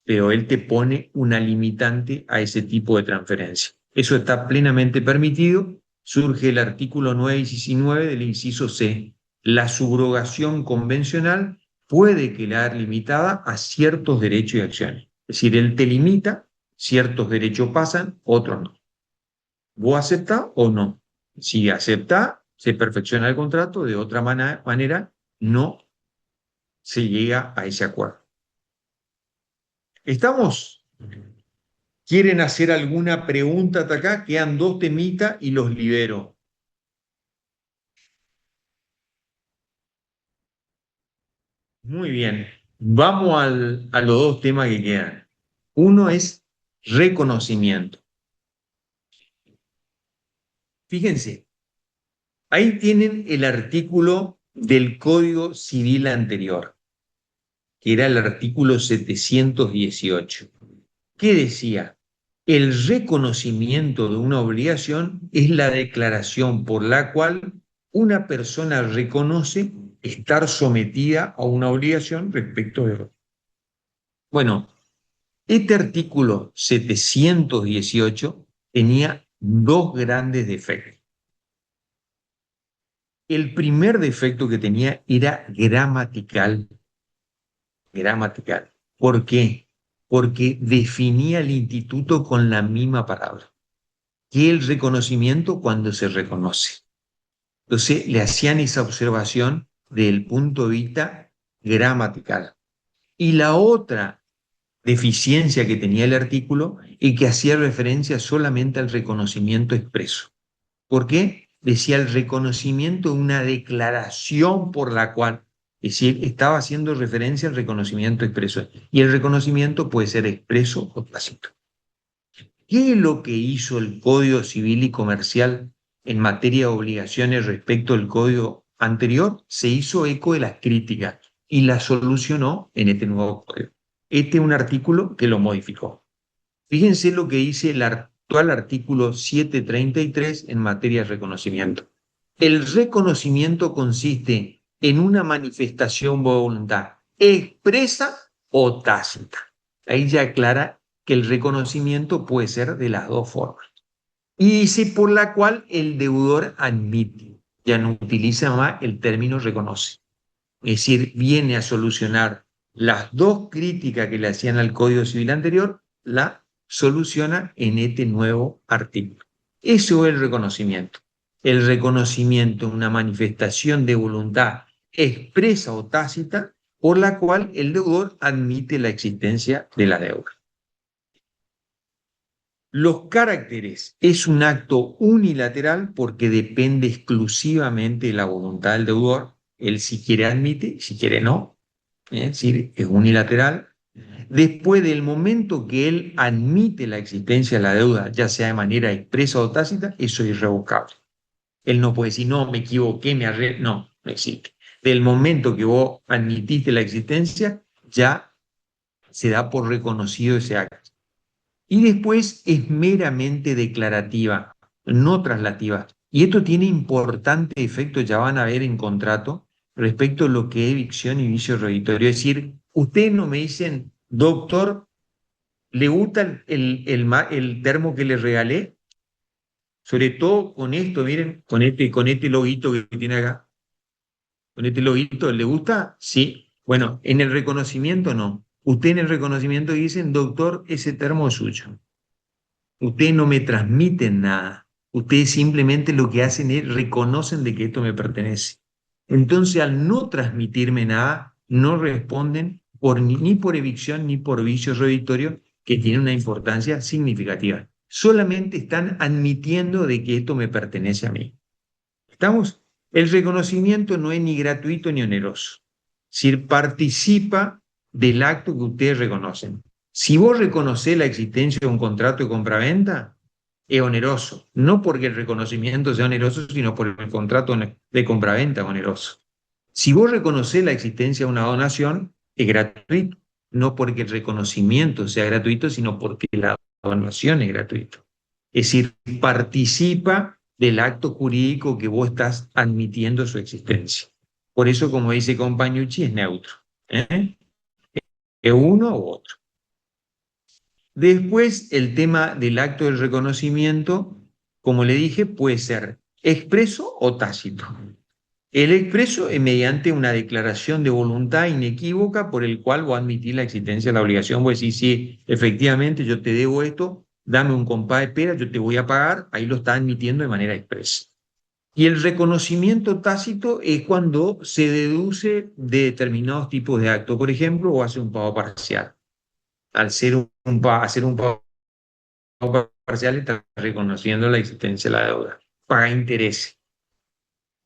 pero él te pone una limitante a ese tipo de transferencia. Eso está plenamente permitido. Surge el artículo 919 del inciso C. La subrogación convencional puede quedar limitada a ciertos derechos y acciones. Es decir, él te limita, ciertos derechos pasan, otros no. ¿Vos aceptás o no? Si aceptás, se perfecciona el contrato, de otra manera no se llega a ese acuerdo. ¿Estamos? ¿Quieren hacer alguna pregunta hasta acá? Quedan 2 temitas y los libero. Muy bien. Vamos a los 2 temas que quedan. Uno es reconocimiento. Fíjense, ahí tienen el artículo del Código Civil anterior, que era el artículo 718. ¿Qué decía? El reconocimiento de una obligación es la declaración por la cual una persona reconoce estar sometida a una obligación respecto de otra. Bueno, este artículo 718 tenía 2 grandes defectos. El primer defecto que tenía era gramatical. ¿Por qué? Porque definía el instituto con la misma palabra que el reconocimiento cuando se reconoce. Entonces le hacían esa observación desde el punto de vista gramatical. Y la otra deficiencia que tenía el artículo es que hacía referencia solamente al reconocimiento expreso. ¿Por qué? Decía el reconocimiento de una declaración por la cual, es decir, estaba haciendo referencia al reconocimiento expreso. Y el reconocimiento puede ser expreso o tácito. ¿Qué es lo que hizo el Código Civil y Comercial en materia de obligaciones respecto al código anterior? Se hizo eco de las críticas y las solucionó en este nuevo código. Este es un artículo que lo modificó. Fíjense lo que dice el actual artículo 733 en materia de reconocimiento. El reconocimiento consiste en una manifestación de voluntad expresa o tácita. Ahí ya aclara que el reconocimiento puede ser de las 2 formas. Y dice por la cual el deudor admite, ya no utiliza más el término reconoce. Es decir, viene a solucionar las dos críticas que le hacían al Código Civil anterior, la soluciona en este nuevo artículo. Eso es el reconocimiento. El reconocimiento es una manifestación de voluntad expresa o tácita por la cual el deudor admite la existencia de la deuda. Los caracteres es un acto unilateral porque depende exclusivamente de la voluntad del deudor. Él si quiere admite, si quiere no. Es decir, es unilateral. Después del momento que él admite la existencia de la deuda, ya sea de manera expresa o tácita, eso es irrevocable. Él no puede decir, no, me equivoqué, me arreglé. No, no existe. Del momento que vos admitiste la existencia, ya se da por reconocido ese acto. Y después es meramente declarativa, no traslativa. Y esto tiene importante efecto, ya van a ver en contrato, respecto a lo que es evicción y vicio reditorio. Es decir, ustedes no me dicen, doctor, ¿le gusta el termo que le regalé? Sobre todo con esto, miren, con este loguito que tiene acá. Con este loguito, ¿le gusta? Sí. Bueno, en el reconocimiento no. Usted en el reconocimiento dicen, doctor, ese termo es suyo. Ustedes no me transmiten nada. Ustedes simplemente lo que hacen es reconocen de que esto me pertenece. Entonces, al no transmitirme nada, no responden ni por evicción ni por vicio reditorio, que tiene una importancia significativa. Solamente están admitiendo de que esto me pertenece a mí. ¿Estamos? El reconocimiento no es ni gratuito ni oneroso. Es decir, participa del acto que ustedes reconocen. Si vos reconocés la existencia de un contrato de compraventa, es oneroso. No porque el reconocimiento sea oneroso, sino por el contrato de compraventa es oneroso. Si vos reconocés la existencia de una donación, es gratuito. No porque el reconocimiento sea gratuito, sino porque la donación es gratuita. Es decir, participa del acto jurídico que vos estás admitiendo su existencia. Por eso, como dice Compañucci, es neutro. Es uno u otro. Después, el tema del acto del reconocimiento, como le dije, puede ser expreso o tácito. El expreso es mediante una declaración de voluntad inequívoca por el cual vos admitís la existencia de la obligación. Vos decís, sí, efectivamente yo te debo esto, dame un compás de espera, yo te voy a pagar, ahí lo está admitiendo de manera expresa. Y el reconocimiento tácito es cuando se deduce de determinados tipos de actos, por ejemplo, o hace un pago parcial. Al hacer un pago parcial está reconociendo la existencia de la deuda. Paga intereses.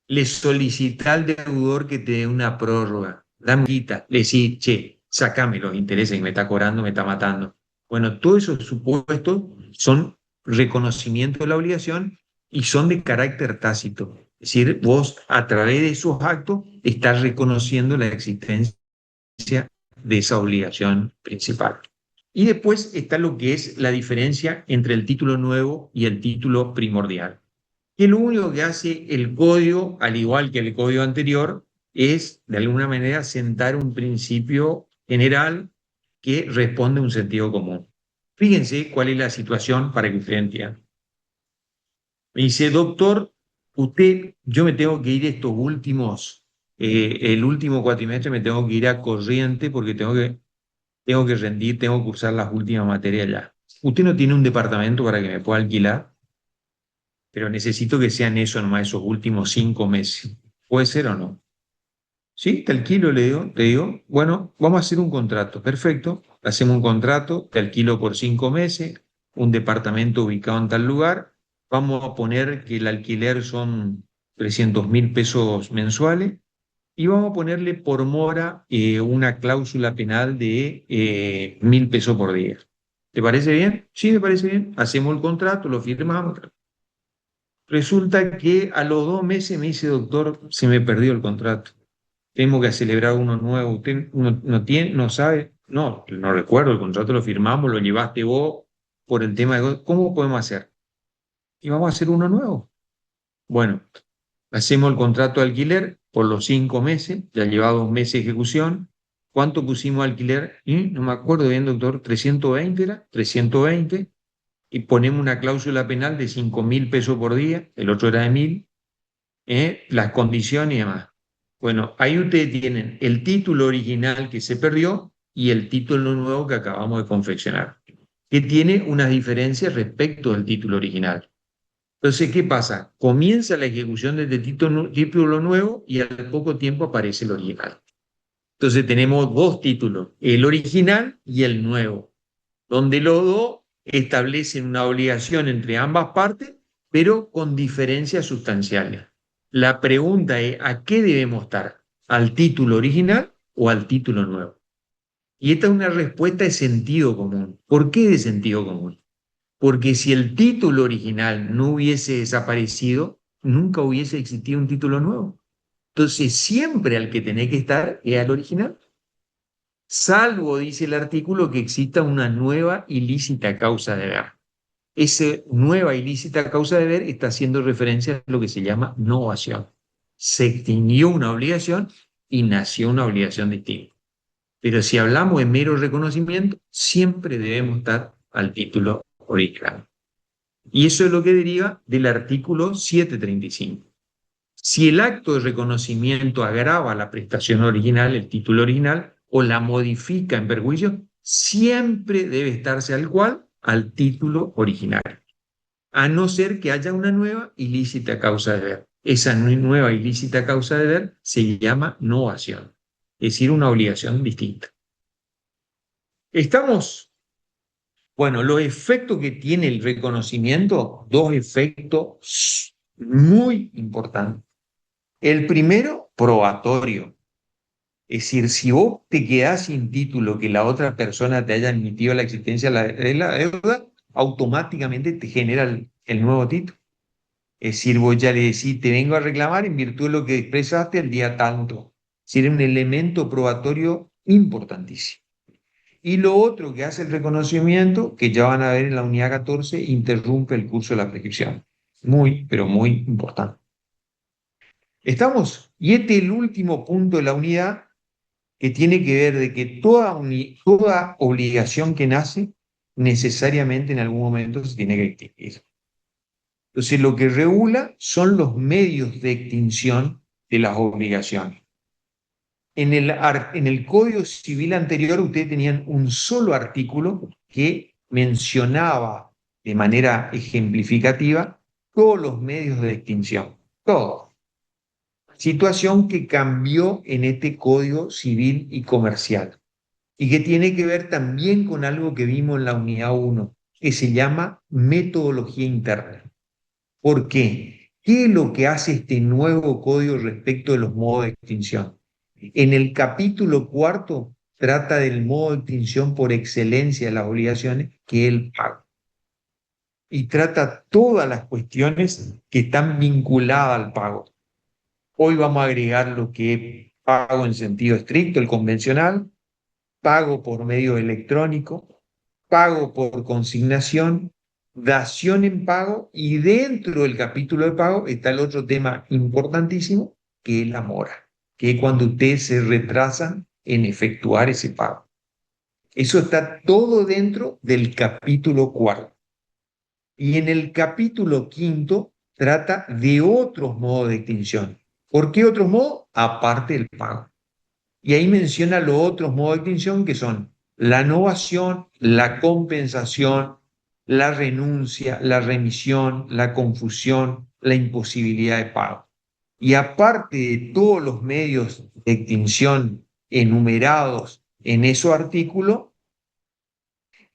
Le solicita al deudor que te dé una prórroga. Dame quita. Le decís, che, sacame los intereses que me está cobrando, me está matando. Bueno, todos esos supuestos son reconocimiento de la obligación y son de carácter tácito. Es decir, vos a través de esos actos estás reconociendo la existencia de esa obligación principal. Y después está lo que es la diferencia entre el título nuevo y el título primordial. Que lo único que hace el código, al igual que el código anterior, es de alguna manera sentar un principio general que responde a un sentido común. Fíjense cuál es la situación para que ustedes entiendan. Me dice, doctor, yo me tengo que ir el último cuatrimestre me tengo que ir a corriente porque tengo que rendir, tengo que cursar las últimas materias ya. Usted no tiene un departamento para que me pueda alquilar, pero necesito que sean eso nomás, esos últimos 5 meses. ¿Puede ser o no? Sí, te alquilo, te digo, bueno, vamos a hacer un contrato. Perfecto, hacemos un contrato, te alquilo por 5 meses, un departamento ubicado en tal lugar. Vamos a poner que el alquiler son 300.000 pesos mensuales y vamos a ponerle por mora una cláusula penal de 1.000 pesos por día. ¿Te parece bien? Sí, me parece bien. Hacemos el contrato, lo firmamos. Resulta que a los 2 meses me dice, doctor, se me perdió el contrato. Tengo que celebrar uno nuevo. ¿Usted no sabe? No, no recuerdo, el contrato lo firmamos, lo llevaste vos por el tema de... ¿Cómo podemos hacer? Y vamos a hacer uno nuevo. Bueno, hacemos el contrato de alquiler por los 5 meses, ya lleva 2 meses de ejecución. ¿Cuánto pusimos alquiler? No me acuerdo bien, doctor, 320 era, 320. y ponemos una cláusula penal de 5.000 pesos por día, el otro era de 1.000, las condiciones y demás. Bueno, ahí ustedes tienen el título original que se perdió y el título nuevo que acabamos de confeccionar, que tiene unas diferencias respecto del título original. Entonces, ¿qué pasa? Comienza la ejecución de este título nuevo y al poco tiempo aparece el original. Entonces tenemos dos títulos, el original y el nuevo, donde los dos establecen una obligación entre ambas partes, pero con diferencias sustanciales. La pregunta es, ¿a qué debemos estar? ¿Al título original o al título nuevo? Y esta es una respuesta de sentido común. ¿Por qué de sentido común? Porque si el título original no hubiese desaparecido, nunca hubiese existido un título nuevo. Entonces, siempre al que tenés que estar es al original. Salvo, dice el artículo, que exista una nueva ilícita causa de deber. Esa nueva ilícita causa de deber está haciendo referencia a lo que se llama novación. Se extinguió una obligación y nació una obligación distinta. Pero si hablamos de mero reconocimiento, siempre debemos estar al título original. Y eso es lo que deriva del artículo 735. Si el acto de reconocimiento agrava la prestación original, el título original, o la modifica en perjuicio, siempre debe estarse al título original, a no ser que haya una nueva ilícita causa de deber. Esa nueva ilícita causa de deber se llama novación, es decir, una obligación distinta. Estamos, bueno, los efectos que tiene el reconocimiento, dos efectos muy importantes. El primero, probatorio. Es decir, si vos te quedás sin título que la otra persona te haya admitido la existencia de la deuda, automáticamente te genera el nuevo título. Es decir, vos ya le decís, te vengo a reclamar en virtud de lo que expresaste el día tanto. Es decir, es un elemento probatorio importantísimo. Y lo otro que hace el reconocimiento, que ya van a ver en la unidad 14, interrumpe el curso de la prescripción. Muy, pero muy importante. ¿Estamos? Y este es el último punto de la unidad, que tiene que ver de que toda obligación que nace necesariamente en algún momento se tiene que extinguir. Entonces, lo que regula son los medios de extinción de las obligaciones. En el Código Civil anterior, ustedes tenían un solo artículo que mencionaba de manera ejemplificativa todos los medios de extinción, todos. Situación que cambió en este Código Civil y Comercial y que tiene que ver también con algo que vimos en la unidad 1, que se llama metodología interna. ¿Por qué? ¿Qué es lo que hace este nuevo código respecto de los modos de extinción? En el capítulo 4 trata del modo de extinción por excelencia de las obligaciones, que es el pago. Y trata todas las cuestiones que están vinculadas al pago. Hoy vamos a agregar lo que es pago en sentido estricto, el convencional, pago por medio electrónico, pago por consignación, dación en pago, y dentro del capítulo de pago está el otro tema importantísimo, que es la mora, que es cuando ustedes se retrasan en efectuar ese pago. Eso está todo dentro del capítulo 4. Y en el capítulo 5 trata de otros modos de extinción. ¿Por qué otros modos? Aparte del pago. Y ahí menciona los otros modos de extinción, que son la novación, la compensación, la renuncia, la remisión, la confusión, la imposibilidad de pago. Y aparte de todos los medios de extinción enumerados en esos artículos,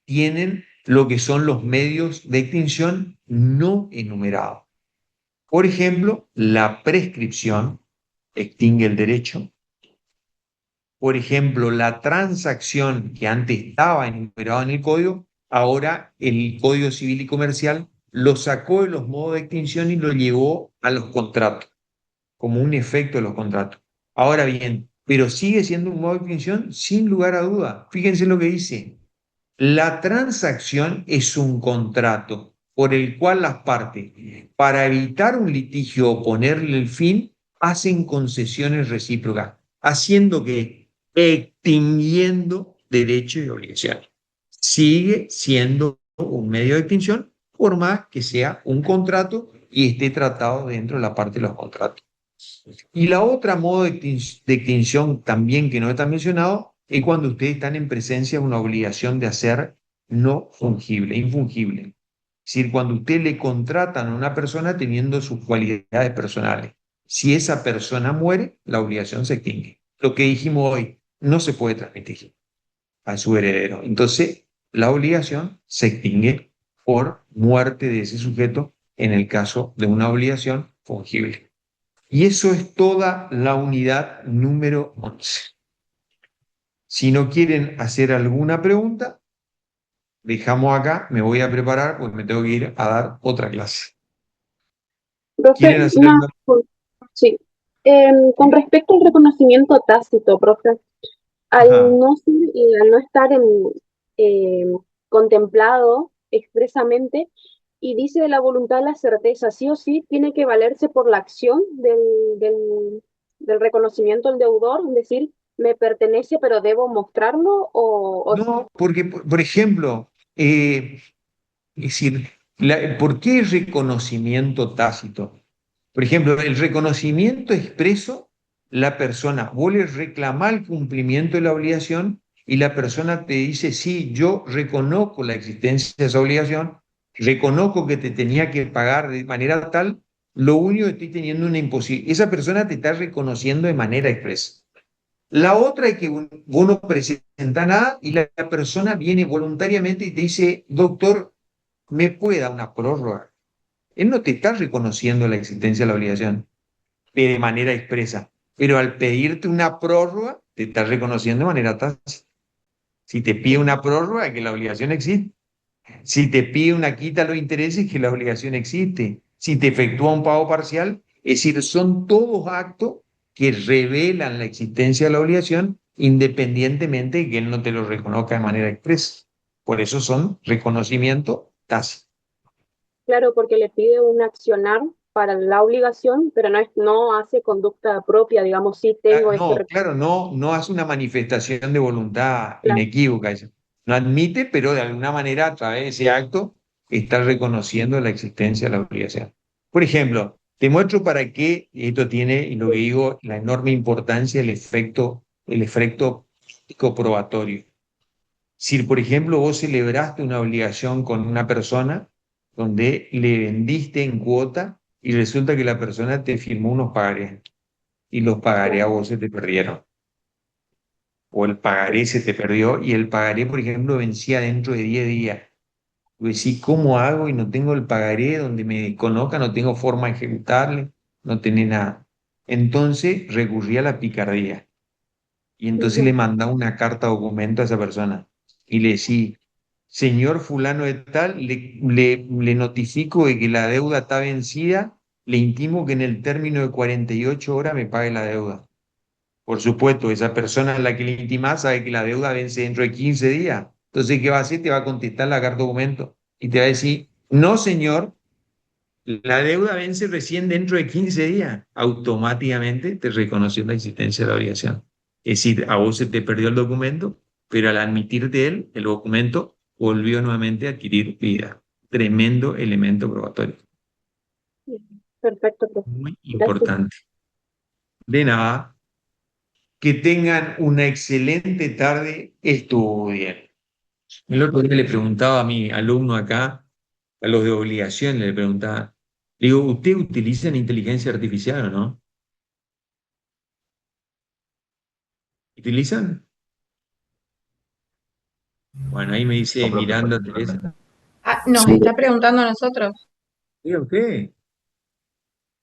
tienen lo que son los medios de extinción no enumerados. Por ejemplo, la prescripción extingue el derecho. Por ejemplo, la transacción que antes estaba enumerada en el código, ahora el Código Civil y Comercial lo sacó de los modos de extinción y lo llevó a los contratos, como un efecto de los contratos. Ahora bien, pero sigue siendo un modo de extinción sin lugar a duda. Fíjense lo que dice. La transacción es un contrato por el cual las partes, para evitar un litigio o ponerle el fin, hacen concesiones recíprocas, haciendo que extinguiendo derechos y obligaciones. Sigue siendo un medio de extinción, por más que sea un contrato y esté tratado dentro de la parte de los contratos. Y la otra modo de extinción también que no está mencionado es cuando ustedes están en presencia de una obligación de hacer no fungible, infungible. Es decir, cuando usted le contratan a una persona teniendo sus cualidades personales. Si esa persona muere, la obligación se extingue. Lo que dijimos hoy, no se puede transmitir a su heredero. Entonces, la obligación se extingue por muerte de ese sujeto en el caso de una obligación fungible. Y eso es toda la unidad número 11. Si no quieren hacer alguna pregunta, dejamos acá, me voy a preparar porque me tengo que ir a dar otra clase. Profe, ¿Quieren hacer alguna sí. Con pregunta? respecto al reconocimiento tácito, profe, Ajá. al no estar eh, contemplado expresamente, y dice de la voluntad la certeza, sí o sí, tiene que valerse por la acción del reconocimiento al deudor, es decir, me pertenece, pero debo mostrarlo, No, porque, por ejemplo, es decir, ¿por qué el reconocimiento tácito? Por ejemplo, el reconocimiento expreso, la persona, vos le reclamás el cumplimiento de la obligación y la persona te dice, sí, yo reconozco la existencia de esa obligación, reconozco que te tenía que pagar de manera tal, lo único que estoy teniendo una imposibilidad. Esa persona te está reconociendo de manera expresa. La otra es que vos no presenta nada y la persona viene voluntariamente y te dice, doctor, ¿me puede dar una prórroga? Él no te está reconociendo la existencia de la obligación de manera expresa, pero al pedirte una prórroga, te está reconociendo de manera tácita. Si te pide una prórroga, que la obligación existe. Si te pide una quita a los intereses, que la obligación existe. Si te efectúa un pago parcial, es decir, son todos actos que revelan la existencia de la obligación independientemente de que él no te lo reconozca de manera expresa. Por eso son reconocimiento tácito. claro, porque le pide un accionar para la obligación, pero no hace conducta propia, digamos, sí tengo este No, claro, no hace una manifestación de voluntad reclamo. inequívoca. No admite, pero de alguna manera a través de ese acto está reconociendo la existencia de la obligación. Por ejemplo, te muestro para qué, y esto tiene, y lo que digo, la enorme importancia del el efecto probatorio. Si, por ejemplo, vos celebraste una obligación con una persona donde le vendiste en cuota y resulta que la persona te firmó unos pagarés y los pagarés a vos se te perdieron. O el pagaré se te perdió y el pagaré, por ejemplo, vencía dentro de 10 días. Y decís, ¿cómo hago? Y no tengo el pagaré donde me conozca, no tengo forma de ejecutarle, no tenés nada. Entonces recurrí a la picardía y entonces le Ujú. mandaba una carta documento a esa persona y le decía, señor fulano de tal, le notifico de que la deuda está vencida, le intimo que en el término de 48 horas me pague la deuda. Por supuesto, esa persona a la que le intimás sabe que la deuda vence dentro de 15 días. Entonces, ¿qué va a hacer? Te va a contestar la carta documento y te va a decir, no, señor, la deuda vence recién dentro de 15 días. Automáticamente te reconoció la existencia de la obligación. Es decir, a vos se te perdió el documento, pero al admitirte él, el documento volvió nuevamente a adquirir vida. Tremendo elemento probatorio. Perfecto, profe. Muy Gracias. importante. De nada, que tengan una excelente tarde. Estudien. El otro día le preguntaba a mi alumno acá, a los de obligación, le preguntaba, le digo, ¿usted utiliza inteligencia artificial o no? ¿Utilizan? Bueno, ahí me dice Miranda Teresa. Ah, nos Sí. está preguntando a nosotros. Diga usted,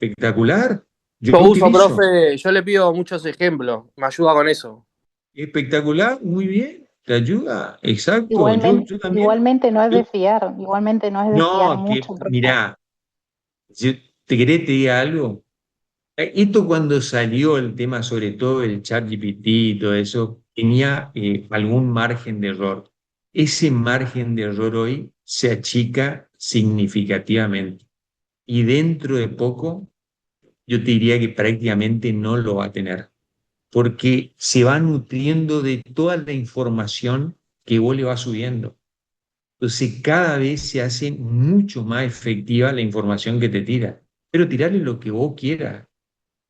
espectacular. Yo Yo uso, utilizo. profe, yo le pido muchos ejemplos, me ayuda con eso. Espectacular, muy bien. ¿Te ayuda? Exacto. Igualmente, Yo también. igualmente no es Yo- de fiar, igualmente no es de fiar no, que mucho, profe. mira, ¿te querés te diga algo? Esto cuando salió el tema, sobre todo el ChatGPT y todo eso, tenía algún margen de error. Ese margen de error hoy se achica significativamente y dentro de poco yo te diría que prácticamente no lo va a tener, porque se va nutriendo de toda la información que vos le vas subiendo. Entonces cada vez se hace mucho más efectiva la información que te tira. Pero tirarle lo que vos quieras,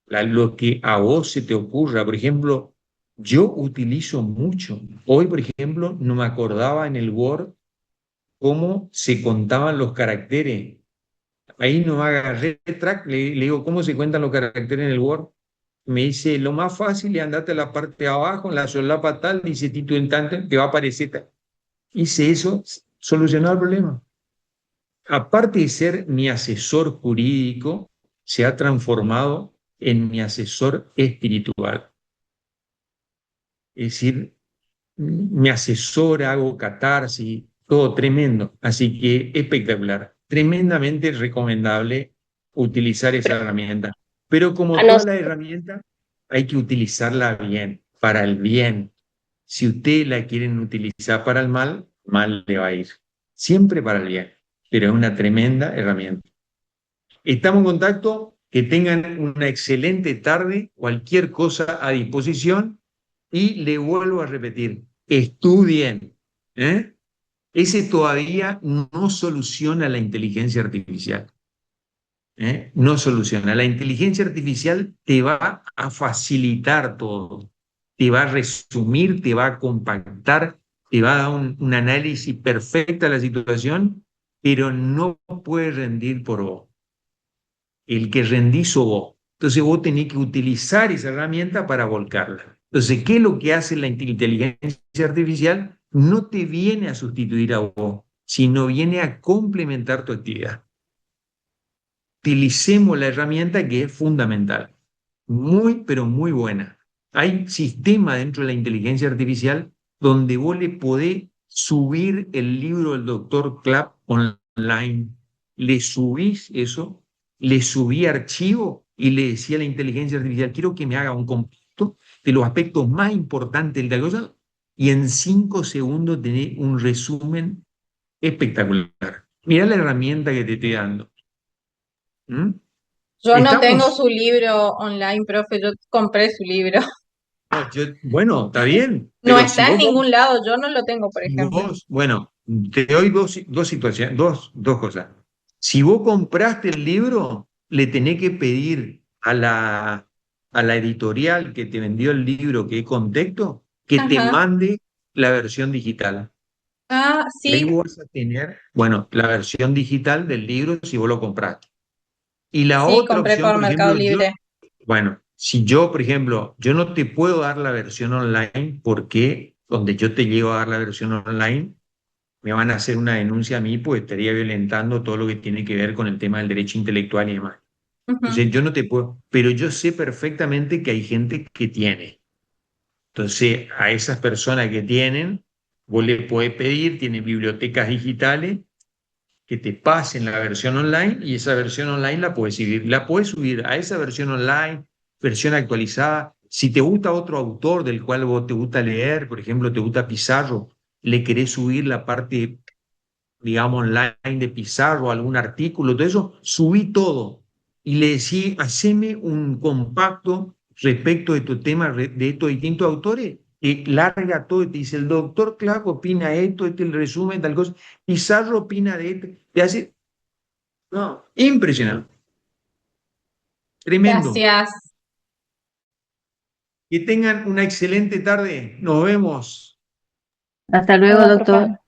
lo que a vos se te ocurra. Por ejemplo, yo utilizo mucho. Hoy, por ejemplo, no me acordaba en el Word cómo se contaban los caracteres. Ahí no agarré track, le digo, ¿cómo se cuentan los caracteres en el Word? Me dice, lo más fácil es andarte a la parte de abajo, en la solapa tal, dice título en tanto, te va a aparecer tal. Hice eso, solucionó el problema. Aparte de ser mi asesor jurídico, se ha transformado en mi asesor espiritual. Es decir, me asesora, hago catarsis, todo tremendo. Así que espectacular, tremendamente recomendable utilizar esa herramienta. Pero como A nos- toda la herramienta, hay que utilizarla bien, para el bien. Si ustedes la quieren utilizar para el mal, mal le va a ir. Siempre para el bien, pero es una tremenda herramienta. Estamos en contacto, que tengan una excelente tarde, cualquier cosa a disposición y le vuelvo a repetir, estudien. ¿eh? Ese todavía no soluciona la inteligencia artificial. No soluciona. La inteligencia artificial te va a facilitar todo, te va a resumir, te va a compactar, te va a dar un análisis perfecto de la situación, pero no puede rendir por vos. El que rendís sos vos. Entonces vos tenés que utilizar esa herramienta para volcarla. Entonces, ¿qué es lo que hace la inteligencia artificial? No te viene a sustituir a vos, sino viene a complementar tu actividad. Utilicemos la herramienta que es fundamental. Muy, pero muy buena. Hay sistemas dentro de la inteligencia artificial donde vos le podés subir el libro del doctor Clapp online. Le subís eso, le subí archivo y le decía a la inteligencia artificial, quiero que me haga un compacto de los aspectos más importantes de la cosa, y en 5 segundos tenés un resumen espectacular. Mirá la herramienta que te estoy dando. ¿Mm? Yo no tengo Estamos. su libro online, profe, yo compré su libro. No, bueno, está bien, No pero si está en vos, ningún lado, yo no lo tengo, por ejemplo. bueno, te doy dos situaciones, dos cosas. Si vos compraste el libro, le tenés que pedir a la editorial que te vendió el libro, que es Contexto, que te Ajá. mande la versión digital. Ah, Y ahí sí, vos vas a tener, bueno, la versión digital del libro si vos lo compraste. Y la sí, otra compré opción, por por Mercado ejemplo, Libre. bueno, si yo, por ejemplo, yo no te puedo dar la versión online porque donde yo te llego a dar la versión online, me van a hacer una denuncia a mí, pues estaría violentando todo lo que tiene que ver con el tema del derecho intelectual y demás. Ujú. Entonces, yo no te puedo, pero yo sé perfectamente que hay gente que tiene. Entonces, a esas personas que tienen, vos le podés pedir, tienen bibliotecas digitales, que te pasen la versión online y esa versión online la puedes subir a esa versión online, versión actualizada. Si te gusta otro autor del cual vos te gusta leer, por ejemplo, te gusta Pizarro, le querés subir la parte, digamos, online de Pizarro, algún artículo, todo eso, subí todo y le decís, haceme un compacto respecto de tu tema, de estos distintos autores, y larga todo y te dice, el doctor Clark opina esto, este es el resumen, tal cosa, Pizarro opina de esto, te hace, no, impresionante, tremendo. Gracias. Que tengan una excelente tarde, nos vemos. Hasta luego, Bueno, doctor. profe.